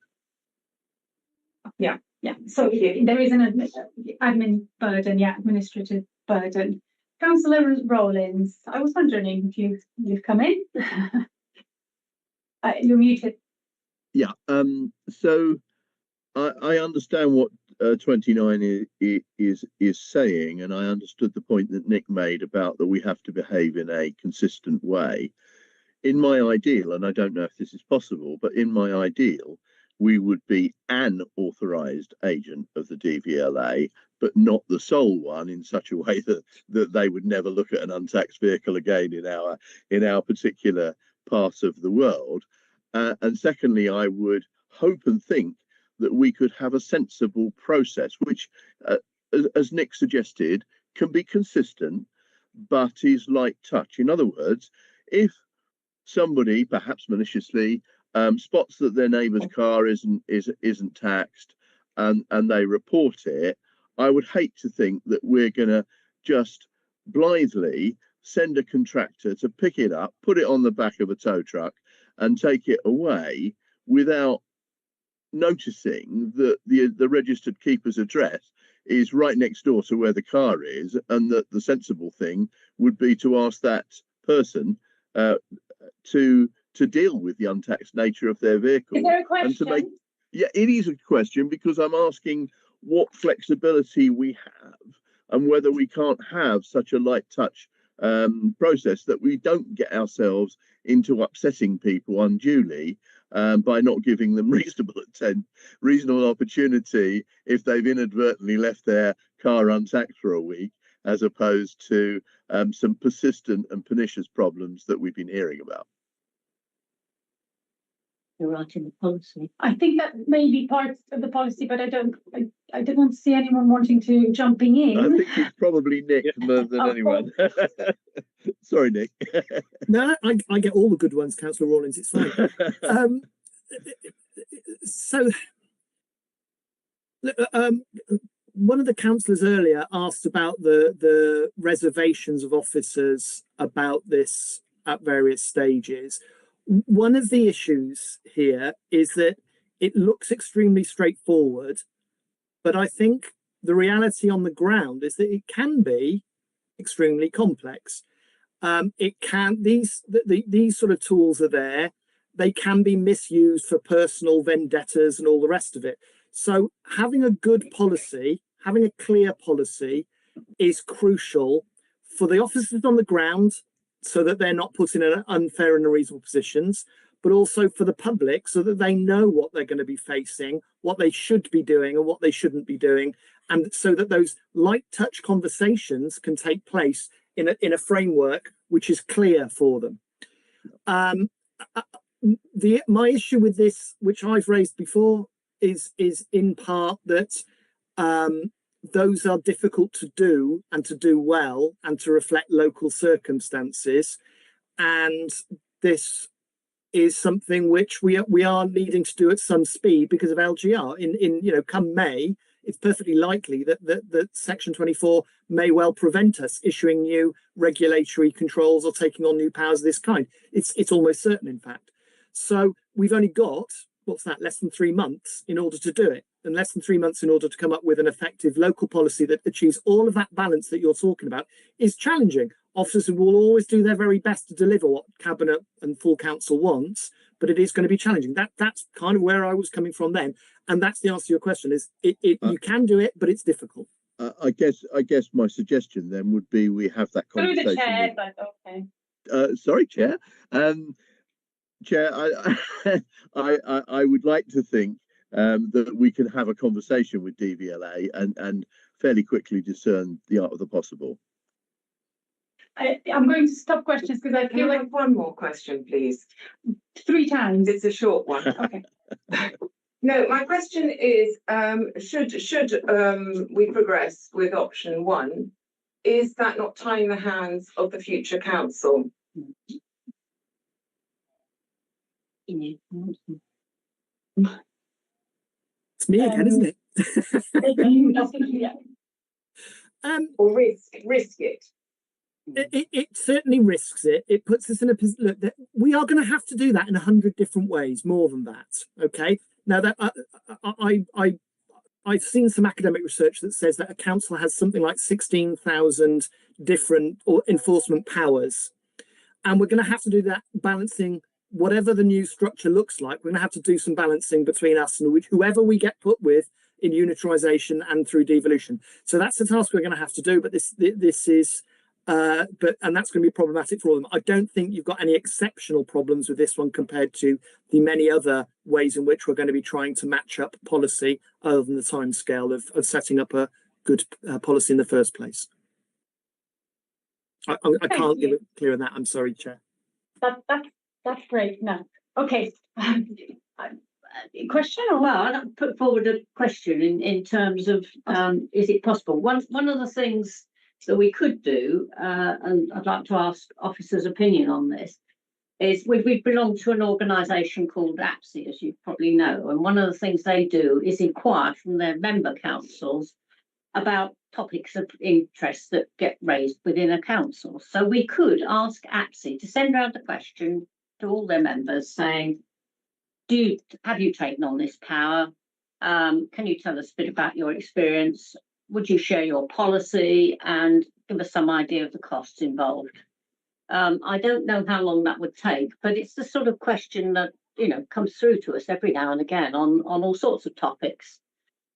Yeah. So there is an admin burden, administrative burden. Councillor Rawlins, I was wondering if you've come in. You're muted. Yeah. So I understand what 29 is saying, and I understood the point that Nick made about that we have to behave in a consistent way. In my ideal, and I don't know if this is possible, but in my ideal, we would be an authorised agent of the DVLA, but not the sole one, in such a way that they would never look at an untaxed vehicle again in our particular part of the world. And secondly, I would hope and think that we could have a sensible process, which, as Nick suggested, can be consistent, but is light touch. In other words, if somebody, perhaps maliciously, spots that their neighbour's car isn't taxed, and they report it, I would hate to think that we're going to just blithely send a contractor to pick it up, put it on the back of a tow truck, and take it away without noticing that the registered keeper's address is right next door to where the car is, and that the sensible thing would be to ask that person to deal with the untaxed nature of their vehicle. Is there a question? And to make, yeah, it is a question, because I'm asking what flexibility we have and whether we can't have such a light touch process that we don't get ourselves into upsetting people unduly by not giving them reasonable opportunity if they've inadvertently left their car untaxed for a week, as opposed to some persistent and pernicious problems that we've been hearing about. You're right in the policy. I think that may be part of the policy, but I don't see anyone wanting to jumping in. I think it's probably Nick more than anyone. Sorry, Nick. No, I get all the good ones, Councillor Rawlins. It's fine. One of the councillors earlier asked about the reservations of officers about this at various stages. One of the issues here is that it looks extremely straightforward, but I think the reality on the ground is that it can be extremely complex. These sort of tools are there. They can be misused for personal vendettas and all the rest of it. So having a good policy, having a clear policy, is crucial for the officers on the ground, so that they're not put in an unfair and unreasonable positions, but also for the public, so that they know what they're going to be facing, what they should be doing and what they shouldn't be doing, and so that those light touch conversations can take place in a framework which is clear for them. My issue with this, which I've raised before, is in part that those are difficult to do, and to do well, and to reflect local circumstances. And this is something which we are needing to do at some speed because of LGR. Come May, it's perfectly likely that Section 24 may well prevent us issuing new regulatory controls or taking on new powers of this kind. It's almost certain, in fact. So we've only got, less than 3 months in order to do it, and less than 3 months in order to come up with an effective local policy that achieves all of that balance that you're talking about is challenging. Officers will always do their very best to deliver what Cabinet and full council wants, but it is going to be challenging. That's kind of where I was coming from then, and that's the answer to your question: is you can do it, but it's difficult. I guess my suggestion then would be we have that conversation. Through the chair, but okay. Sorry, Chair. Chair, I would like to think that we can have a conversation with DVLA and fairly quickly discern the art of the possible. I'm going to stop questions because I feel like one more question, please. 3 times. It's a short one. Okay. No, my question is, should we progress with option 1, is that not tying the hands of the future council? It's me again, isn't it? Or risk it. It certainly risks it. It puts us in a position. Look, that we are going to have to do that in 100 different ways, more than that. Okay. Now that I've seen some academic research that says that a council has something like 16,000 different enforcement powers, and we're going to have to do that balancing. Whatever the new structure looks like, we're going to have to do some balancing between us and whoever we get put with in unitarisation and through devolution. So that's the task we're going to have to do. But this is, and that's going to be problematic for all of them. I don't think you've got any exceptional problems with this one compared to the many other ways in which we're going to be trying to match up policy, other than the timescale of setting up a good policy in the first place. I can't give it clear on that. I'm sorry, Chair. That's great. No. Okay. Question or? Well, I'll put forward a question in terms of is it possible? One of the things that we could do, and I'd like to ask officers' opinion on this, is we belong to an organisation called APSI, as you probably know, and one of the things they do is inquire from their member councils about topics of interest that get raised within a council. So we could ask APSI to send out a question to all their members saying, have you taken on this power? Can you tell us a bit about your experience? Would you share your policy and give us some idea of the costs involved? I don't know how long that would take, but it's the sort of question that, comes through to us every now and again on all sorts of topics.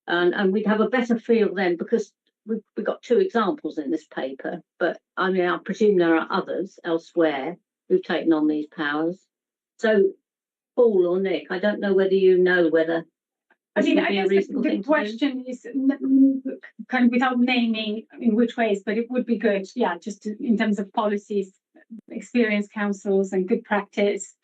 And we'd have a better feel then, because we've got two examples in this paper, but I mean, I presume there are others elsewhere who've taken on these powers. So, Paul or Nick, I don't know whether you know whether. I mean, I guess the question is kind of without naming in which ways, but it would be good, yeah, just in terms of policies, experienced councils and good practice,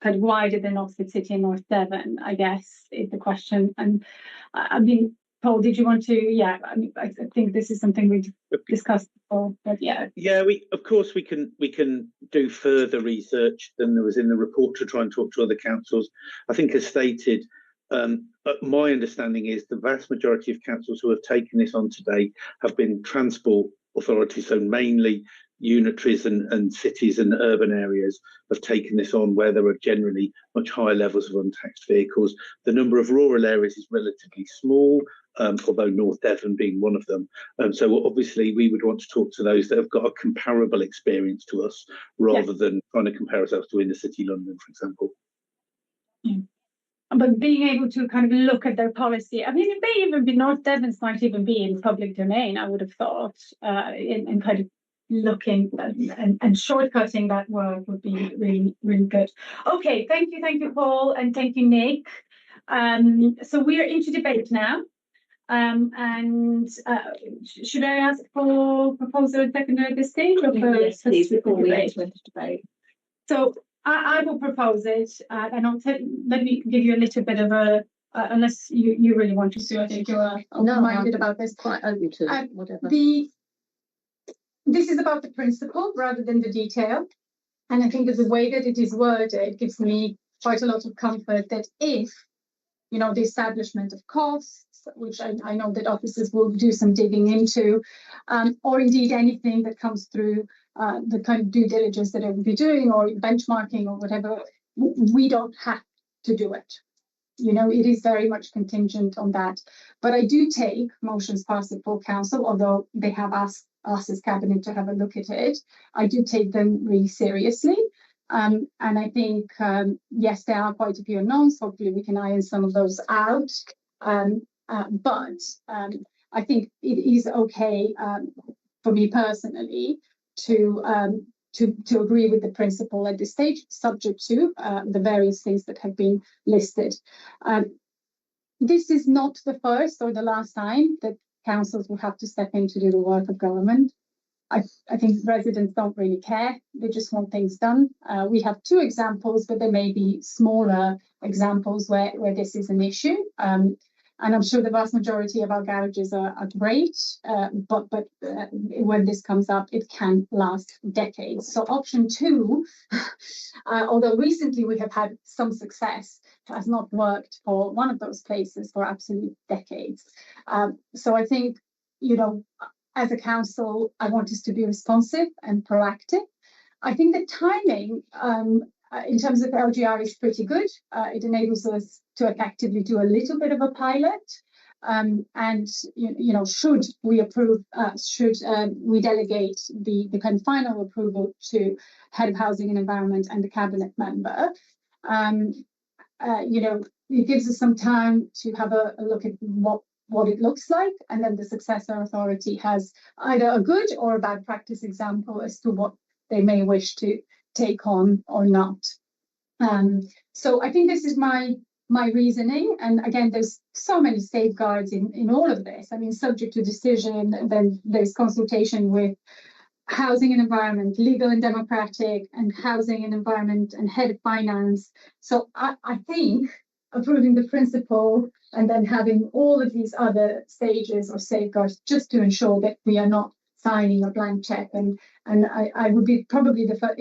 kind of wider than Oxford City and North Devon, I guess, is the question. And I mean, Paul, did you want to? Yeah, I mean, I think this is something we've discussed before, but yeah. Yeah, of course we can do further research than there was in the report to try and talk to other councils. I think, as stated, my understanding is the vast majority of councils who have taken this on today have been transport authorities, so mainly unitaries and cities and urban areas have taken this on, where there are generally much higher levels of untaxed vehicles. The number of rural areas is relatively small, although North Devon being one of them. So obviously we would want to talk to those that have got a comparable experience to us, rather than trying to compare ourselves to inner city London, for example. But being able to kind of look at their policy, I mean, it may even be North Devon's might even be in public domain, I would have thought, in kind of looking and shortcutting that work would be really, really good. Okay, thank you, Paul, and thank you, Nick. So we are into debate now. And should I ask for proposal and seconder at this stage, or yes, please, before we enter into debate? So I will propose it, and let me give you a little bit of a, unless you really want to do it, I think you're open-minded about this. Quite open to whatever. This is about the principle rather than the detail, and I think that the way that it is worded gives me quite a lot of comfort that if, the establishment of costs, which I know that officers will do some digging into, or indeed anything that comes through the kind of due diligence that I will be doing, or benchmarking or whatever, we don't have to do it. It is very much contingent on that. But I do take motions passed at full council, although they have asked us as cabinet to have a look at it. I do take them really seriously. And I think, yes, there are quite a few unknowns. Hopefully we can iron some of those out. But I think it is okay for me personally to agree with the principle at this stage, subject to the various things that have been listed. This is not the first or the last time that councils will have to step in to do the work of government. I think residents don't really care. They just want things done. We have two examples, but there may be smaller examples where this is an issue. And I'm sure the vast majority of our garages are great, but when this comes up, it can last decades. So option 2, although recently we have had some success, has not worked for one of those places for absolute decades. So I think, you know, as a council, I want us to be responsive and proactive. I think the timing in terms of LGR is pretty good. It enables us to effectively do a little bit of a pilot. And you know, should we approve, should we delegate the kind of final approval to head of housing and environment and the cabinet member, you know, it gives us some time to have a look at what it looks like, and then the successor authority has either a good or a bad practice example as to what they may wish to take on or not. So I think this is my reasoning, and again, there's so many safeguards in all of this. I mean, subject to decision, then there's consultation with housing and environment, legal and democratic, and housing and environment, and head of finance. So I think approving the principle and then having all of these other stages or safeguards just to ensure that we are not signing a blank check, and I would be probably the first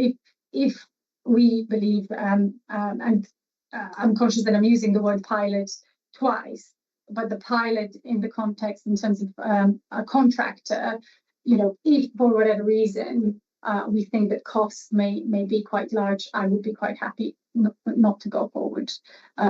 if we believe, and I'm conscious that I'm using the word pilot twice, but the pilot in the context in terms of a contractor, you know, if for whatever reason we think that costs may be quite large, I would be quite happy not to go forward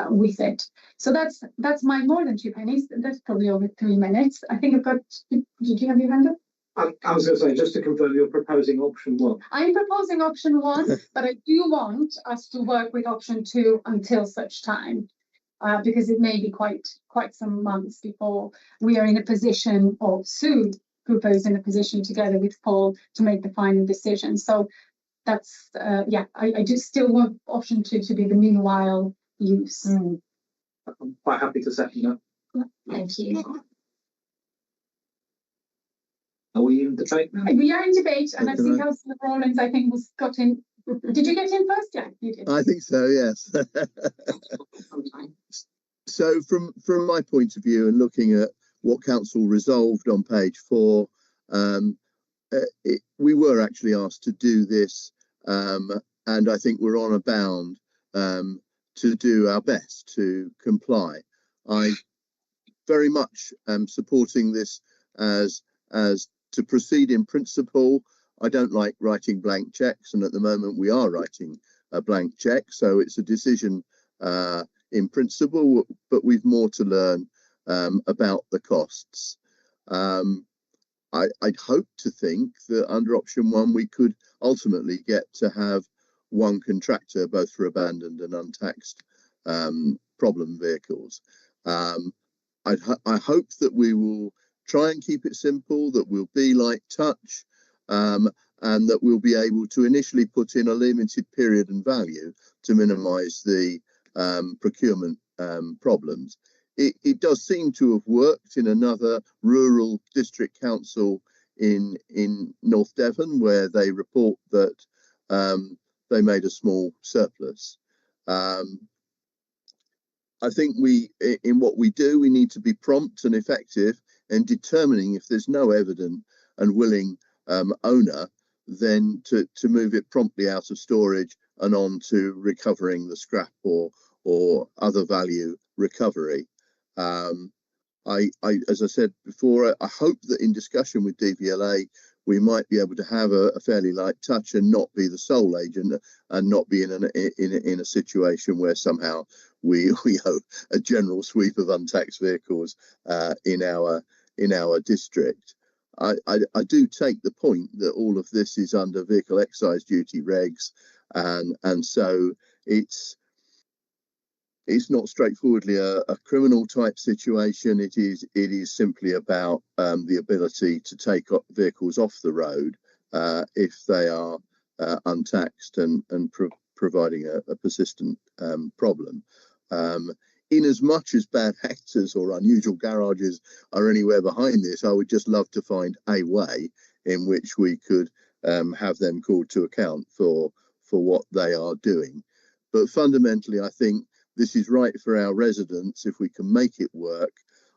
with it. So that's my more than 2 pennies. That's probably over 3 minutes. I think I've got. Did you have your hand up? I was going to say, just to confirm, you're proposing option 1. I'm proposing option 1, but I do want us to work with option 2 until such time, because it may be quite some months before we are in a position, or Sue Cooper is in a position together with Paul to make the final decision. So that's, yeah, I do still want option 2 to be the meanwhile use. I'm quite happy to second that. Thank you. Are we in debate now? We are in debate, and I've seen Councillor Rawlins, I think, got in. Did you get in first? Yeah, you did. I think so, yes. So from my point of view, and looking at what council resolved on page 4, we were actually asked to do this, and I think we're on a bound to do our best to comply. I very much am supporting this as to proceed in principle. I don't like writing blank checks, and at the moment we are writing a blank check, so it's a decision in principle, but we've more to learn about the costs. I'd hope to think that under option 1 we could ultimately get to have one contractor both for abandoned and untaxed problem vehicles. I hope that we will try and keep it simple, that we'll be light touch, and that we'll be able to initially put in a limited period and value to minimise the procurement problems. It does seem to have worked in another rural district council in North Devon, where they report that they made a small surplus. I think in what we do, we need to be prompt and effective in determining if there's no evident and willing owner, then to move it promptly out of storage and on to recovering the scrap or other value recovery. As I said before, I hope that in discussion with DVLA, we might be able to have a fairly light touch and not be the sole agent, and not be in a situation where somehow we owe a general sweep of untaxed vehicles in our district. I do take the point that all of this is under vehicle excise duty regs, and so it's not straightforwardly a criminal type situation. It is simply about the ability to take vehicles off the road if they are untaxed and providing a persistent problem. In as much as bad actors or unusual garages are anywhere behind this, I would just love to find a way in which we could have them called to account for what they are doing. But fundamentally, I think this is right for our residents if we can make it work,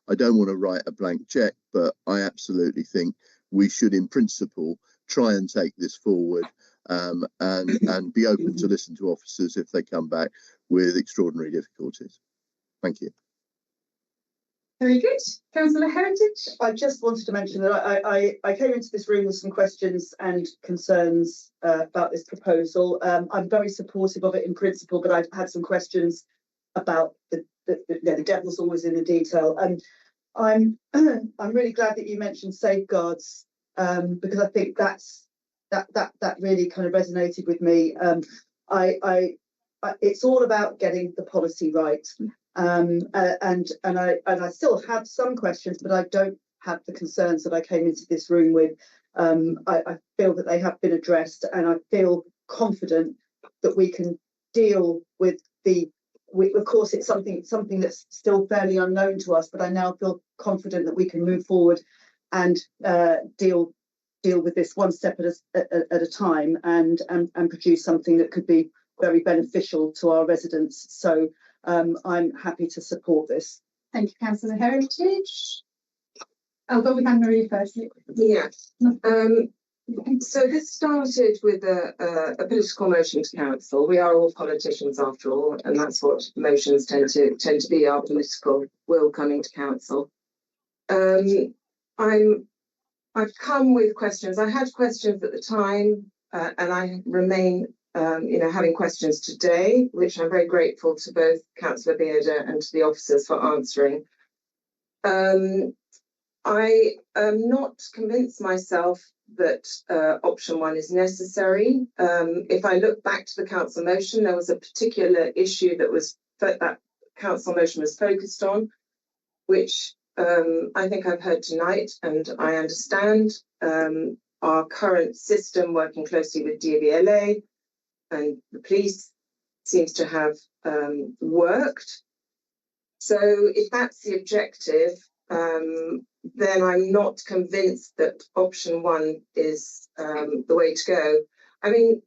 I don't want to write a blank check, but I absolutely think we should, in principle, try and take this forward and be open to listen to officers if they come back with extraordinary difficulties. Thank you. Very good. Councillor Heritage? I just wanted to mention that I came into this room with some questions and concerns about this proposal. I'm very supportive of it in principle, but I've had some questions about the devil's always in the detail. And I'm really glad that you mentioned safeguards, because I think that really kind of resonated with me. It's all about getting the policy right. And I still have some questions, but I don't have the concerns that I came into this room with. I feel that they have been addressed, and I feel confident that we can deal with of course, it's something that's still fairly unknown to us, but I now feel confident that we can move forward and deal with this one step at a time and produce something that could be very beneficial to our residents. So I'm happy to support this. Thank you, Councillor Heritage. I'll go with Anne-Marie first. Yeah. So this started with a political motion to council. We are all politicians after all, and that's what motions tend to be, our political will coming to council. I've come with questions. I had questions at the time, and I remain having questions today, which I'm very grateful to both Councillor Bearder and to the officers for answering. I am not convinced myself that option one is necessary. If I look back to the council motion, there was a particular issue that council motion was focused on, which I think I've heard tonight, and I understand our current system working closely with DVLA and the police seems to have worked. So if that's the objective, then I'm not convinced that option one is the way to go. I mean,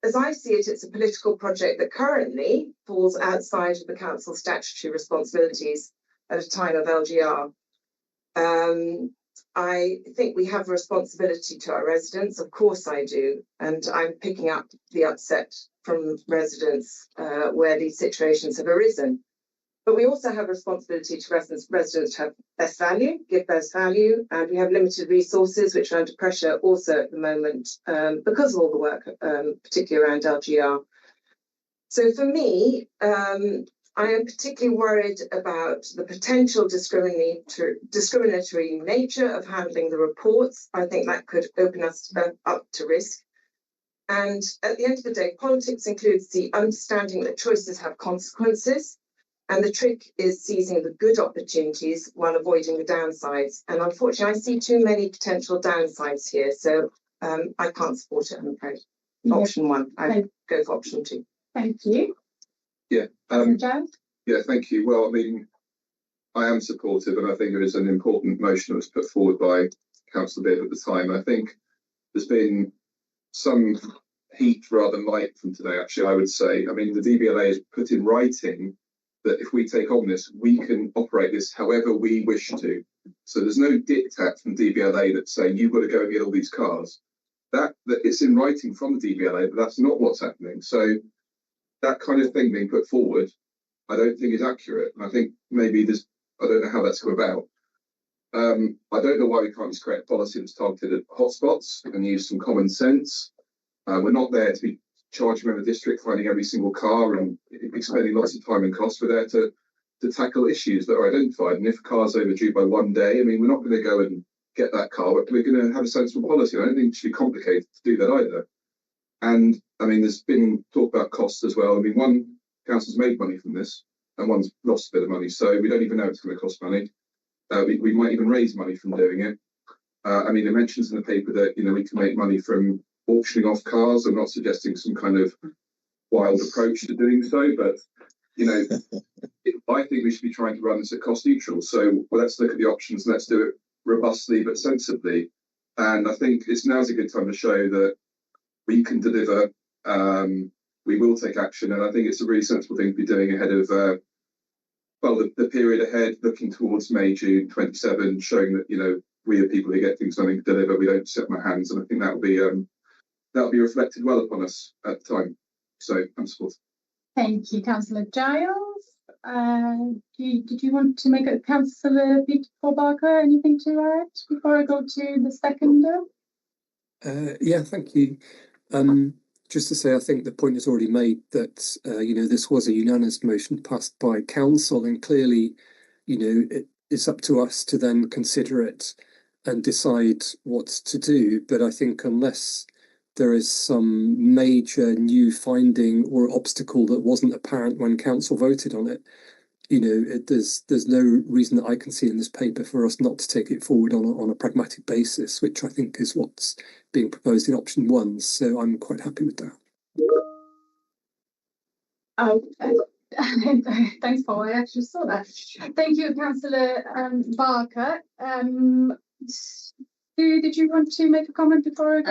as I see it, it's a political project that currently falls outside of the council's statutory responsibilities at a time of LGR. I think we have a responsibility to our residents, of course I do, and I'm picking up the upset from residents where these situations have arisen. But we also have a responsibility to residents to have best value, give best value, and we have limited resources which are under pressure also at the moment because of all the work, particularly around LGR. So for me, I am particularly worried about the potential discriminatory nature of handling the reports. I think that could open us up to risk. And at the end of the day, politics includes the understanding that choices have consequences. And the trick is seizing the good opportunities while avoiding the downsides. And unfortunately, I see too many potential downsides here. So I can't support it, I'm afraid. Option one, I go for option two. Thank you. Yeah. Yeah, thank you. Well, I mean, I am supportive, and I think it was an important motion that was put forward by Councillor Beard at the time. I think there's been some heat rather than light from today, actually, I would say. I mean, the DVLA has put in writing that if we take on this, we can operate this however we wish to. So there's no diktat from DVLA that's saying you've got to go and get all these cars. That it's in writing from the DVLA, but that's not what's happening. So that kind of thing being put forward, I don't think is accurate. And I think maybe I don't know how that's come about. I don't know why we can't just create a policy that's targeted at hotspots and use some common sense. We're not there to be charging around the district, finding every single car and expending lots of time and cost. We're there to tackle issues that are identified. And if a car's overdue by one day, I mean, we're not going to go and get that car, but we're going to have a sensible policy. I don't think it should be complicated to do that either. And I mean, there's been talk about costs as well. I mean, one council's made money from this and one's lost a bit of money. So we don't even know it's going to cost money. We might even raise money from doing it. I mean, it mentions in the paper that, we can make money from auctioning off cars. I'm not suggesting some kind of wild approach to doing so, but, I think we should be trying to run this at cost neutral. So let's look at the options and let's do it robustly but sensibly. And I think now's a good time to show that we can deliver. We will take action, and I think it's a really sensible thing to be doing ahead of well, the period ahead, looking towards May, June 27, showing that, you know, we are people who get things done and deliver. We don't sit on our hands, and I think that will be reflected well upon us at the time. So I'm supportive. Thank you, Councillor Giles. Did you want to make a Councillor Peter Barker anything to add before I go to the seconder? Yeah, thank you. Just to say, I think the point is already made that you know, this was a unanimous motion passed by council, and clearly, you know, it's up to us to then consider it and decide what to do. But I think unless there is some major new finding or obstacle that wasn't apparent when council voted on it, you know, there's no reason that I can see in this paper for us not to take it forward on a pragmatic basis, which I think is what's being proposed in option 1. So I'm quite happy with that. Oh, thanks, Paul. I actually saw that. Thank you, Councillor Barker. Did you want to make a comment before?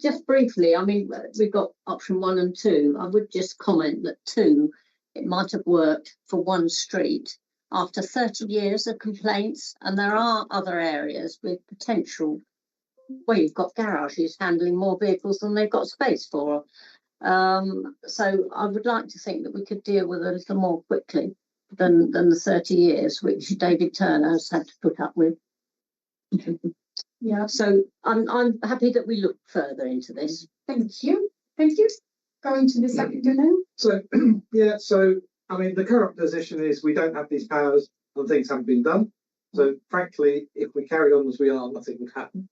Just briefly, I mean, we've got option 1 and 2. I would just comment that 2, it might have worked for one street after 30 years of complaints, and there are other areas with potential where you've got garages handling more vehicles than they've got space for. So I would like to think that we could deal with it a little more quickly than the 30 years which David Turner has had to put up with. Yeah. So I'm happy that we look further into this. Thank you. Thank you. Going to the seconder now. So, yeah, so, I mean, the current position is we don't have these powers and things haven't been done. So, frankly, if we carried on as we are, nothing would happen.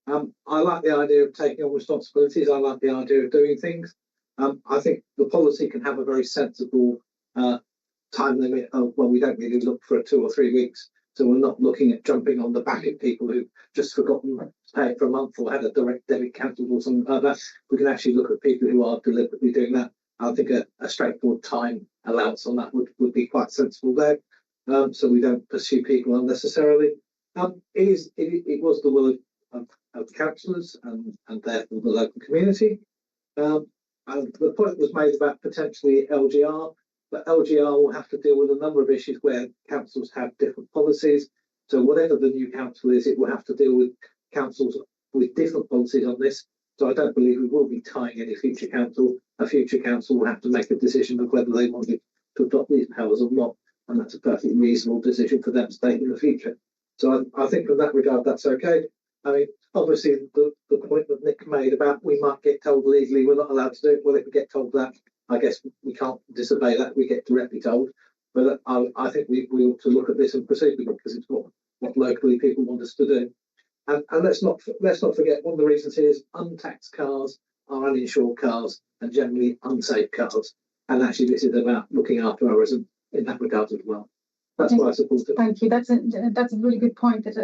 I like the idea of taking on responsibilities. I like the idea of doing things. I think the policy can have a very sensible time limit of, well, we don't really look for 2 or 3 weeks. So we're not looking at jumping on the back of people who've just forgotten to pay for a month or had a direct debit cancelled or something like that. We can actually look at people who are deliberately doing that. I think a straightforward time allowance on that would be quite sensible there. So we don't pursue people unnecessarily. It was the will of councillors and therefore the local community. And the point was made about potentially LGR. But LGR will have to deal with a number of issues where councils have different policies. So whatever the new council is, it will have to deal with councils with different policies on this. So I don't believe we will be tying any future council. A future council will have to make a decision of whether they wanted to adopt these powers or not. And that's a perfectly reasonable decision for them to take in the future. So I think from that regard, that's okay. I mean, obviously, the point that Nick made about we might get told legally we're not allowed to do it. Well, if we get told that, I guess we can't disobey that. We get directly told, but I think we ought to look at this and proceed with it because it's what locally people want us to do. And let's not forget one of the reasons here is untaxed cars are uninsured cars and generally unsafe cars. And actually, this is about looking after our residents in that regard as well. That's why I support it. Thank you. That's a really good point that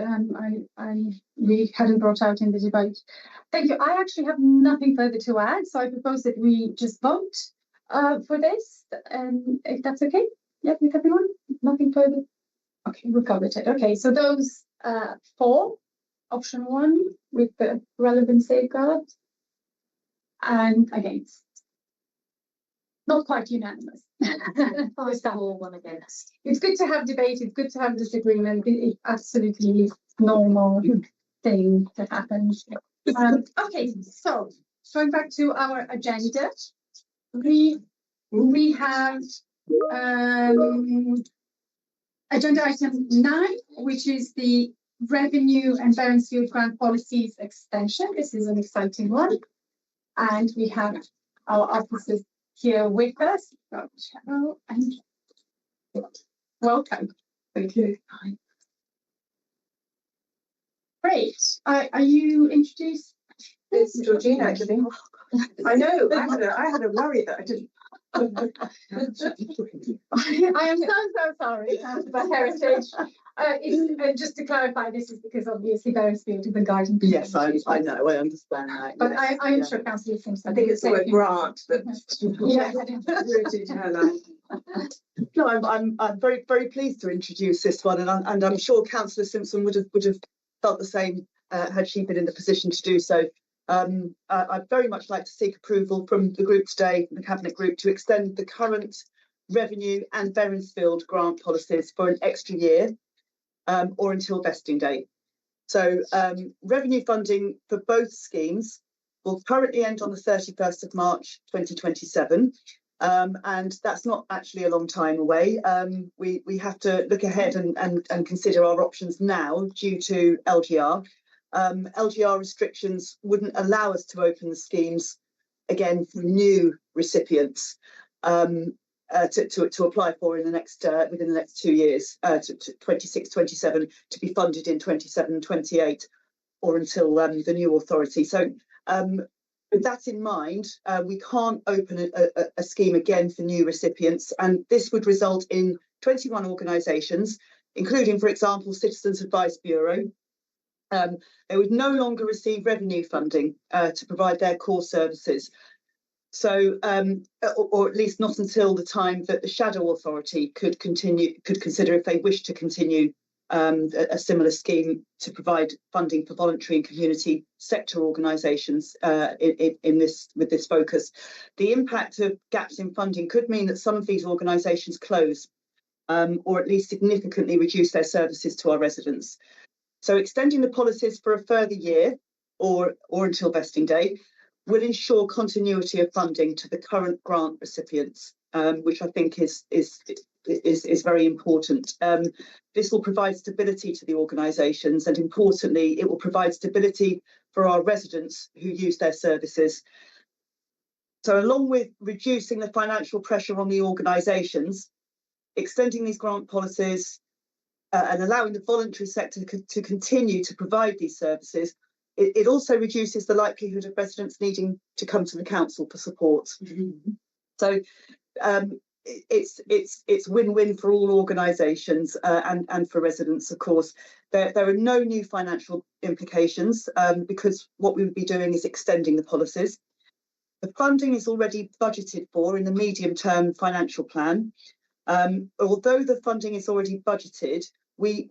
we hadn't brought out in the debate. Thank you. I actually have nothing further to add, so I propose that we just vote for this, if that's okay. Yeah, with everyone. Nothing further. Okay, we covered it. Okay, so those 4, option 1 with the relevant safeguards, and against. Not quite unanimous. 5 for, 1 against. It's good to have debate. It's good to have disagreement. It absolutely normal thing that happens. Okay, so going back to our agenda, we have agenda item 9, which is the revenue and Barenfield grant policies extension. This is an exciting one, and we have our officers here with us. Cheryl and welcome. Thank you. Great. Are you introduced? It's Georgina, actually. I know. I had a worry that I didn't. I am so sorry about heritage. Just to clarify, this is because obviously Barenfield is the guiding. Yes, I know. I understand that. But yes, I'm sure Councillor Simpson. I think it's the word grant that. No, I'm very pleased to introduce this one, and I'm sure Councillor Simpson would have felt the same had she been in the position to do so. I'd very much like to seek approval from the group today, the Cabinet Group, to extend the current revenue and Beresfield grant policies for an extra year or until vesting date. So revenue funding for both schemes will currently end on the 31st of March 2027. And that's not actually a long time away. We have to look ahead and consider our options now due to LGR. LGR restrictions wouldn't allow us to open the schemes again for new recipients to apply for in the next within the next 2 years, to 26-27, to be funded in 27-28 or until the new authority. So with that in mind, we can't open a scheme again for new recipients, and this would result in 21 organisations, including, for example, Citizens Advice Bureau. They would no longer receive revenue funding to provide their core services. So, or at least not until the time that the shadow authority could consider if they wish to continue a similar scheme to provide funding for voluntary and community sector organisations with this focus. The impact of gaps in funding could mean that some of these organisations close or at least significantly reduce their services to our residents. So extending the policies for a further year or until vesting date will ensure continuity of funding to the current grant recipients, which I think is very important. This will provide stability to the organisations, and importantly, it will provide stability for our residents who use their services. So along with reducing the financial pressure on the organisations, extending these grant policies and allowing the voluntary sector to continue to provide these services, it also reduces the likelihood of residents needing to come to the council for support. So it's win-win for all organisations and for residents, of course. There are no new financial implications because what we would be doing is extending the policies. The funding is already budgeted for in the medium-term financial plan. Although the funding is already budgeted, we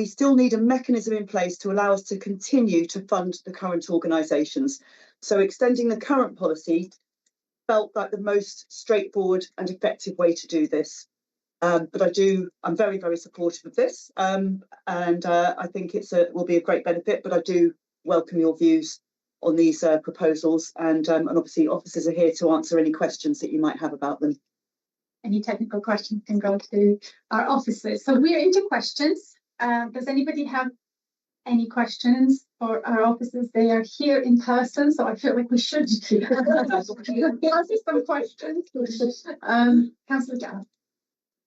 still need a mechanism in place to allow us to continue to fund the current organisations. So extending the current policy felt like the most straightforward and effective way to do this. But I'm very, very supportive of this, and I think will be a great benefit. But I do welcome your views on these proposals, and obviously officers are here to answer any questions that you might have about them. Any technical questions can go to our officers. So we're into questions. Does anybody have any questions for our officers? They are here in person, so I feel like we should ask some questions. Councillor Jarrett.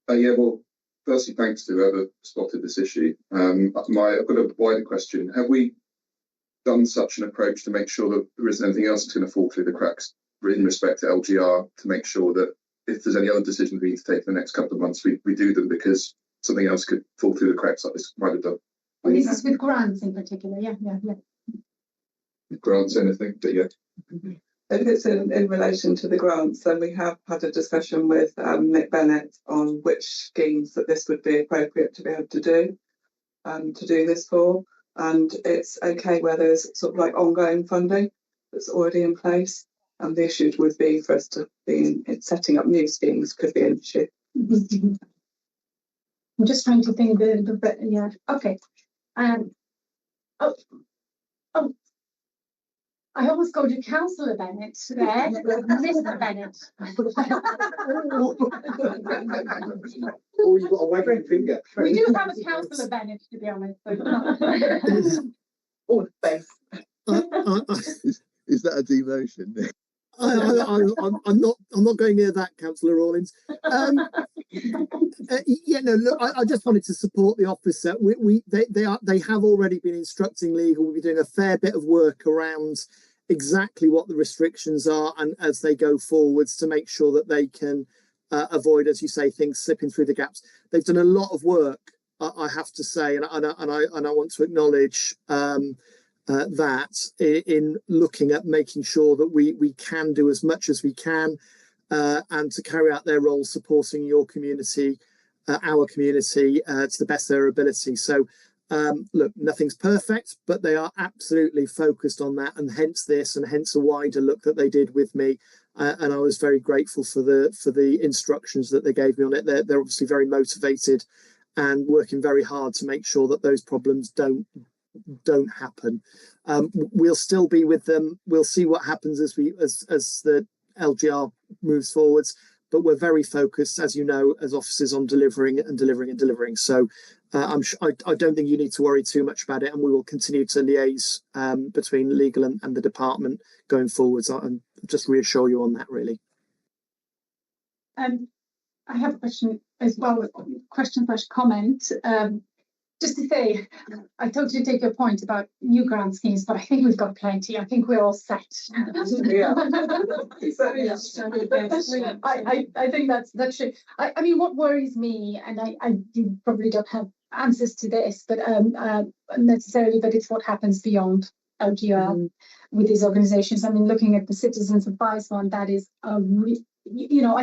Yeah, well, firstly, thanks to whoever spotted this issue. I've got a wider question. Have we done such an approach to make sure that there isn't anything else that's going to fall through the cracks in respect to LGR, to make sure that if there's any other decisions we need to take in the next couple of months, we do them, because something else could fall through the cracks like this might have done? Well, this is with grants in particular, yeah. Grants, anything, but yeah. If it's in relation to the grants, then we have had a discussion with Nick Bennett on which schemes that this would be appropriate to be able to do this for. And it's okay where there's sort of like ongoing funding that's already in place. And the issue would be for us to be setting up new schemes could be an issue. I'm just trying to think yeah, okay. I always go to Councillor Bennett there, Mr. Bennett. Oh, you've got a wagging finger. We do have a Councillor Bennett, to be honest. Oh, face. Is that a demotion? I'm not going near that, Councillor Rawlins. Yeah, no. Look, I just wanted to support the officer. They have already been instructing legal. We'll be doing a fair bit of work around exactly what the restrictions are, and as they go forwards, to make sure that they can avoid, as you say, things slipping through the gaps. They've done a lot of work, I have to say, and I want to acknowledge that in looking at making sure that we can do as much as we can and to carry out their role supporting your community, our community, to the best of their ability. So Look, nothing's perfect, but they are absolutely focused on that, and hence this, and hence a wider look that they did with me. And I was very grateful for the instructions that they gave me on it. They're obviously very motivated and working very hard to make sure that those problems don't happen. We'll still be with them. We'll see what happens as the LGR moves forwards. But we're very focused, as you know, as officers, on delivering. So I don't think you need to worry too much about it, and we will continue to liaise between legal and the department going forwards. And just reassure you on that, really. I have a question as well, question/comment. Just to say, I totally take your point about new grant schemes, but I think we've got plenty. I think we're all set. Yeah. I think that's true. I mean, what worries me, and you probably don't have answers to this, but necessarily, but it's what happens beyond LGR with these organisations. I mean, looking at the Citizens Advice Fund, that is I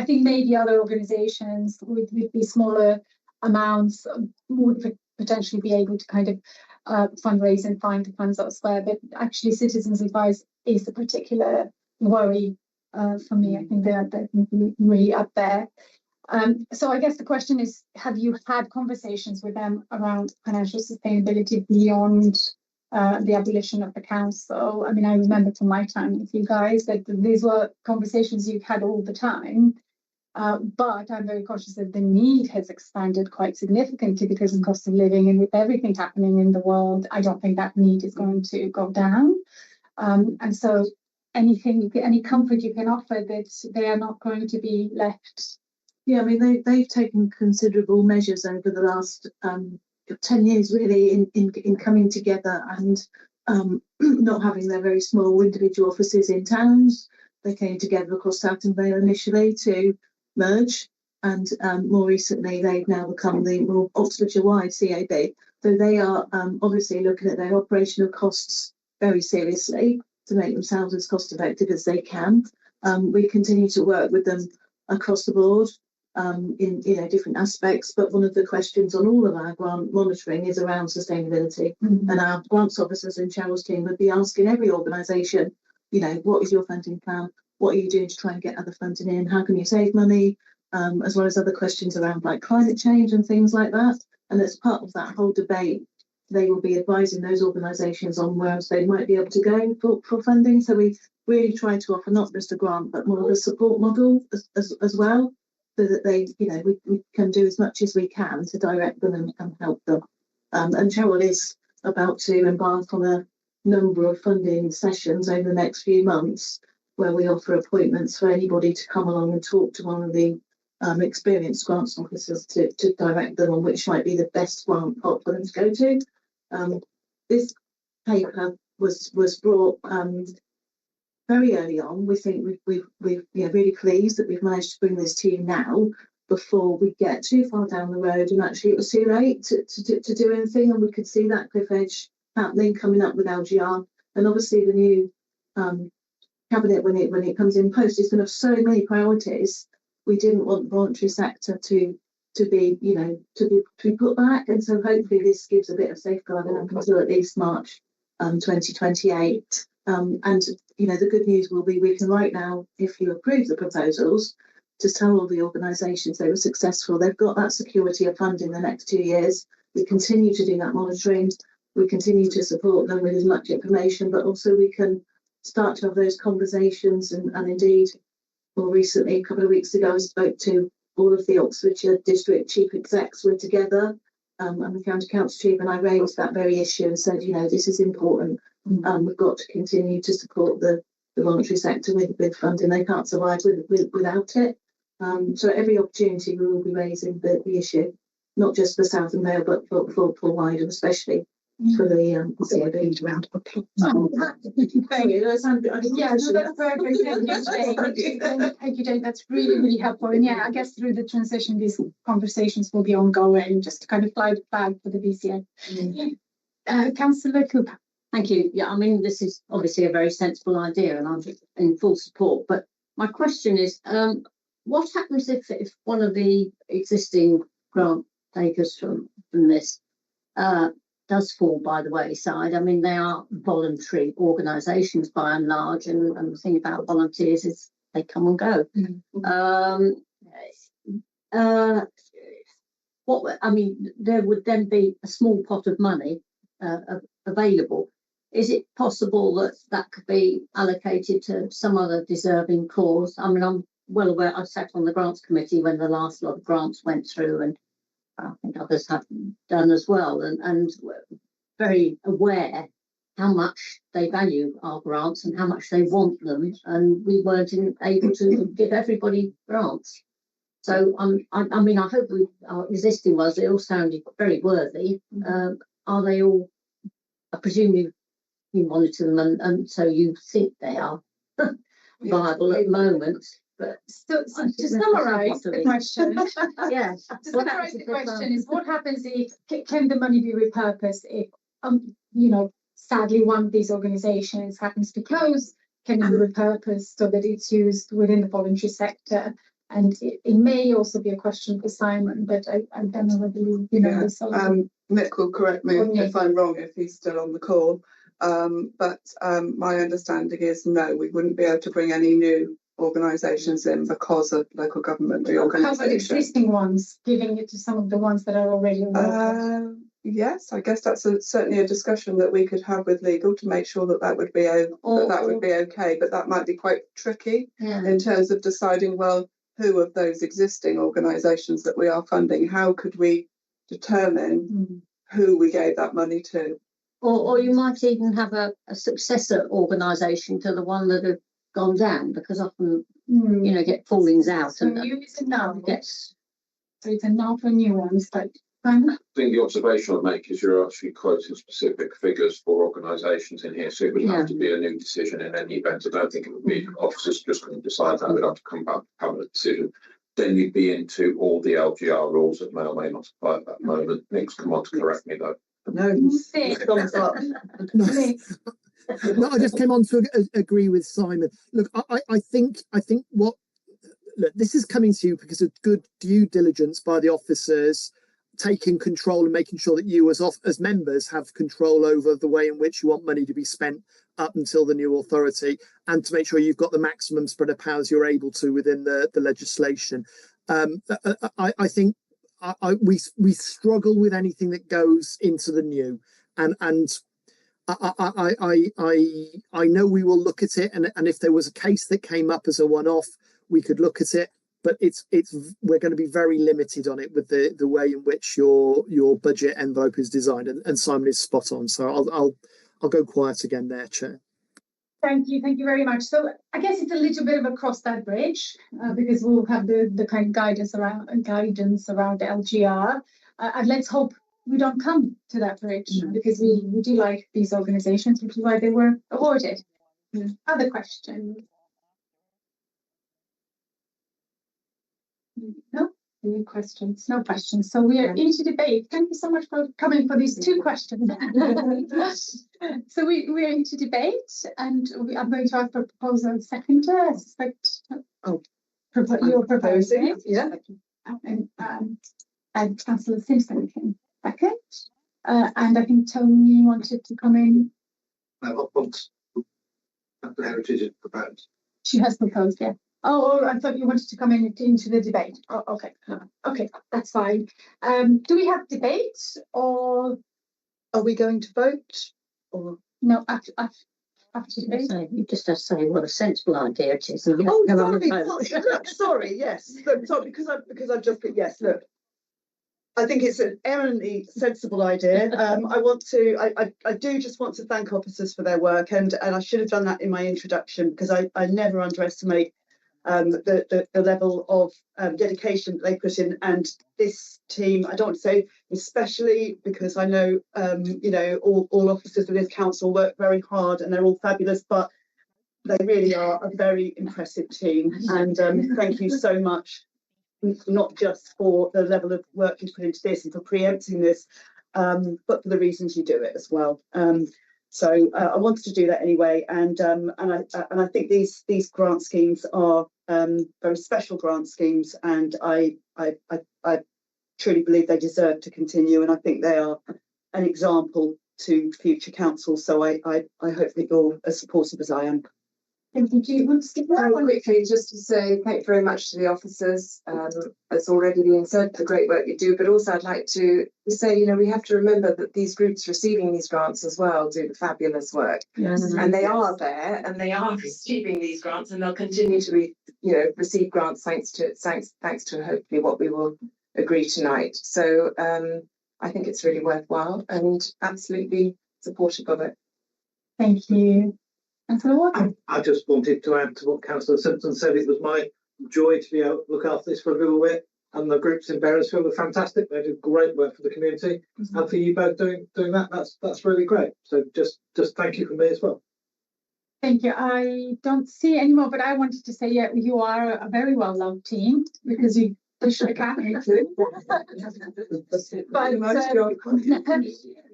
think maybe other organisations with these smaller amounts would potentially be able to kind of fundraise and find the funds elsewhere. But actually, Citizens Advice is a particular worry for me. I think they're really up there. So I guess the question is, have you had conversations with them around financial sustainability beyond the abolition of the council? I mean, I remember from my time with you guys that these were conversations you've had all the time. But I'm very conscious that the need has expanded quite significantly because of cost of living, and with everything happening in the world, I don't think that need is going to go down. And so any comfort you can offer that they are not going to be left. Yeah, I mean, they've taken considerable measures over the last 10 years, really, in coming together and not having their very small individual offices in towns. They came together across Southern Vale initially to merge, and more recently they've now become the more Oxfordshire-wide CAB. So they are obviously looking at their operational costs very seriously to make themselves as cost effective as they can. We continue to work with them across the board in different aspects, but one of the questions on all of our grant monitoring is around sustainability. And our grants officers and Cheryl's team would be asking every organisation, what is your funding plan? What are you doing to try and get other funding in? How can you save money? As well as other questions around like climate change and things like that. And as part of that whole debate, they will be advising those organisations on where else they might be able to go for funding. So we really try to offer not just a grant, but more of a support model as well, so that they, we can do as much as we can to direct them and help them. And Cheryl is about to embark on a number of funding sessions over the next few months, where we offer appointments for anybody to come along and talk to one of the experienced grants officers to direct them on which might be the best grant pot for them to go to. This paper was brought very early on. We think we're really pleased that we've managed to bring this to you now before we get too far down the road, and actually it was too late to do anything, and we could see that cliff edge happening coming up with LGR. And obviously the new cabinet, when it comes in post, is going to have so many priorities. We didn't want the voluntary sector to be put back, and so hopefully this gives a bit of safeguarding up until at least March 2028. And the good news will be we can right now, if you approve the proposals, to tell all the organisations they were successful. They've got that security of funding the next 2 years. We continue to do that monitoring. We continue to support them with as much information, but also we can start to have those conversations. And indeed, more recently, a couple of weeks ago, I spoke to all of the Oxfordshire district chief execs. We're together, and the county council chief, and I raised that very issue and said, this is important. We've got to continue to support the voluntary sector with funding. They can't survive without it. So every opportunity we will be raising the issue, not just for Southern Vale, but for wider, especially for the CAB round of applause. Yeah, no, that's very thank you, Jane. That's really, really helpful. And yeah, I guess through the transition, these conversations will be ongoing, just to kind of fly the flag for the BCA. Councillor Cooper. Thank you. Yeah, I mean, this is obviously a very sensible idea, and I'm in full support. But my question is, what happens if one of the existing grant takers from this does fall by the wayside. I mean, they are voluntary organisations by and large, and the thing about volunteers is they come and go. There would then be a small pot of money available. Is it possible that that could be allocated to some other deserving cause? I mean, I'm well aware, I sat on the grants committee when the last lot of grants went through, and I think others have done as well, and very aware how much they value our grants and how much they want them, and we weren't able to give everybody grants. So I mean, I hope our existing ones, they all sounded very worthy. Are they all? I presume you monitor them, and so you think they are viable at the moment. But so to summarise the question, yes, to summarise the question is: what happens if can the money be repurposed if sadly one of these organisations happens to close? Can it be repurposed so that it's used within the voluntary sector? And it may also be a question for Simon, but I don't know whether you know this. Nick will correct me if I'm wrong, if he's still on the call. But my understanding is no, we wouldn't be able to bring any new organisations in because of local government reorganisation. How about existing ones, giving it to some of the ones that are already involved? Yes, I guess that's certainly a discussion that we could have with legal to make sure that would be okay. But that might be quite tricky in terms of deciding, well, who of those existing organisations that we are funding, how could we determine who we gave that money to? Or you might even have a successor organisation to the one that have gone down, because often get fallings out. So new is a no. Yes. So it's a no for new ones, but I think the observation I'd make is you're actually quoting specific figures for organisations in here, so it would have to be a new decision in any event. I don't think it would be officers just going to decide that. We'd have to come back and have a decision. Then you'd be into all the LGR rules that may or may not apply at that moment. Nick's come on to correct me though. No, thumbs up. No, I just came on to agree with Simon. Look, I think what this is coming to you because of good due diligence by the officers, taking control and making sure that you as members have control over the way in which you want money to be spent up until the new authority, and to make sure you've got the maximum spread of powers you're able to within the legislation. I think we struggle with anything that goes into the new, and I know we will look at it, and if there was a case that came up as a one-off, we could look at it. But we're going to be very limited on it with the way in which your budget envelope is designed, and Simon is spot on. So I'll go quiet again there, Chair. Thank you very much. So I guess it's a little bit of a cross that bridge because we'll have the kind of guidance around LGR, and let's hope we don't come to that bridge because we do like these organisations, which is why they were awarded. Other questions? No? Any questions? No questions. So we are into debate. Thank you so much for coming for these two questions. So we are into debate, and I'm going to ask for proposal and seconder. I suspect you're proposing. Yeah. And Councillor Simpson can second. And I think Tony wanted to come in. Heritage is proposed. She has proposed, yeah. Oh, I thought you wanted to come into the debate. Oh, okay. Okay, that's fine. Do we have debate, or are we going to vote? Or no? After debate, you just have to say what a sensible idea it is. Sorry. Yes. Sorry, because I've just put yes. Look, I think it's an eminently sensible idea. I do just want to thank officers for their work, and I should have done that in my introduction, because I never underestimate the level of dedication that they put in, and this team, I don't want to say especially, because I know all officers of this council work very hard and they're all fabulous, but they really are a very impressive team, and thank you so much, not just for the level of work you put into this and for preempting this, but for the reasons you do it as well. So I wanted to do that anyway, and I think these grant schemes are very special grant schemes, and I truly believe they deserve to continue, and I think they are an example to future councils. So I hope that you're as supportive as I am. Thank you. Do you want to skip that one? Quickly, just to say thank you very much to the officers. As already been said, the great work you do, but also I'd like to say, we have to remember that these groups receiving these grants as well do fabulous work. Yes. And they are there and they are receiving these grants, and they'll continue to receive grants thanks to hopefully what we will agree tonight. So I think it's really worthwhile and absolutely supportive of it. Thank you. I just wanted to add to what Councillor Simpson said. It was my joy to be able to look after this for a little bit, and the groups in Beresfield are fantastic. They do great work for the community, and for you both doing that, that's really great. So just thank you from me as well. Thank you. I don't see any more, but I wanted to say, yeah, you are a very well loved team because you push the camera.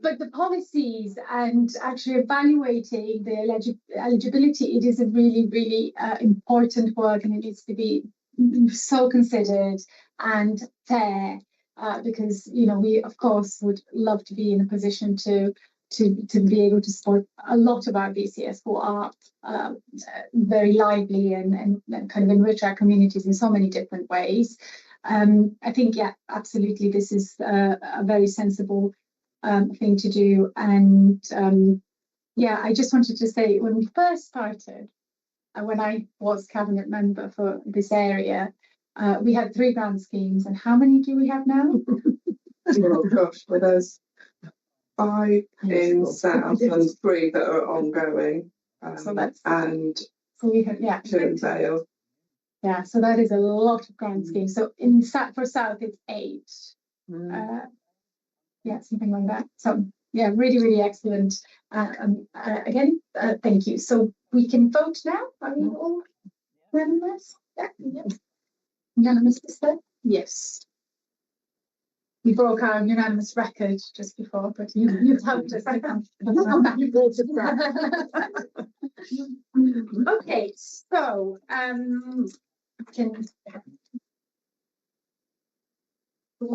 But the policies and actually evaluating the eligibility, it is a really, really important work, and it needs to be so considered and fair because we of course would love to be in a position to be able to support a lot of our BCS who are very lively and kind of enrich our communities in so many different ways. I think, yeah, absolutely, this is a very sensible thing to do. And yeah, I just wanted to say, when we first started, when I was cabinet member for this area, we had 3 grant schemes. And how many do we have now? Oh gosh, with those 5 in South and 3 that are ongoing. So that's and so we have 2 in Vale. Yeah, so that is a lot of grant schemes. So for South it's 8. Yeah, something like that. So yeah, really, really excellent. Again, thank you. So we can vote now. Are we all unanimous? Yeah. Unanimous this time? Yes. We broke our unanimous record just before, but you've helped us. Okay, so on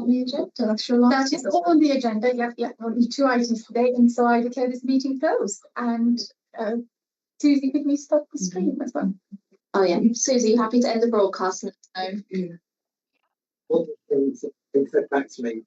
the agenda. That is all on the agenda. Yeah, only 2 items today, and so I declare this meeting closed. And Susie, could we stop the stream as well? Oh yeah, Susie, you happy to end the broadcast? No. All the things that been said back to me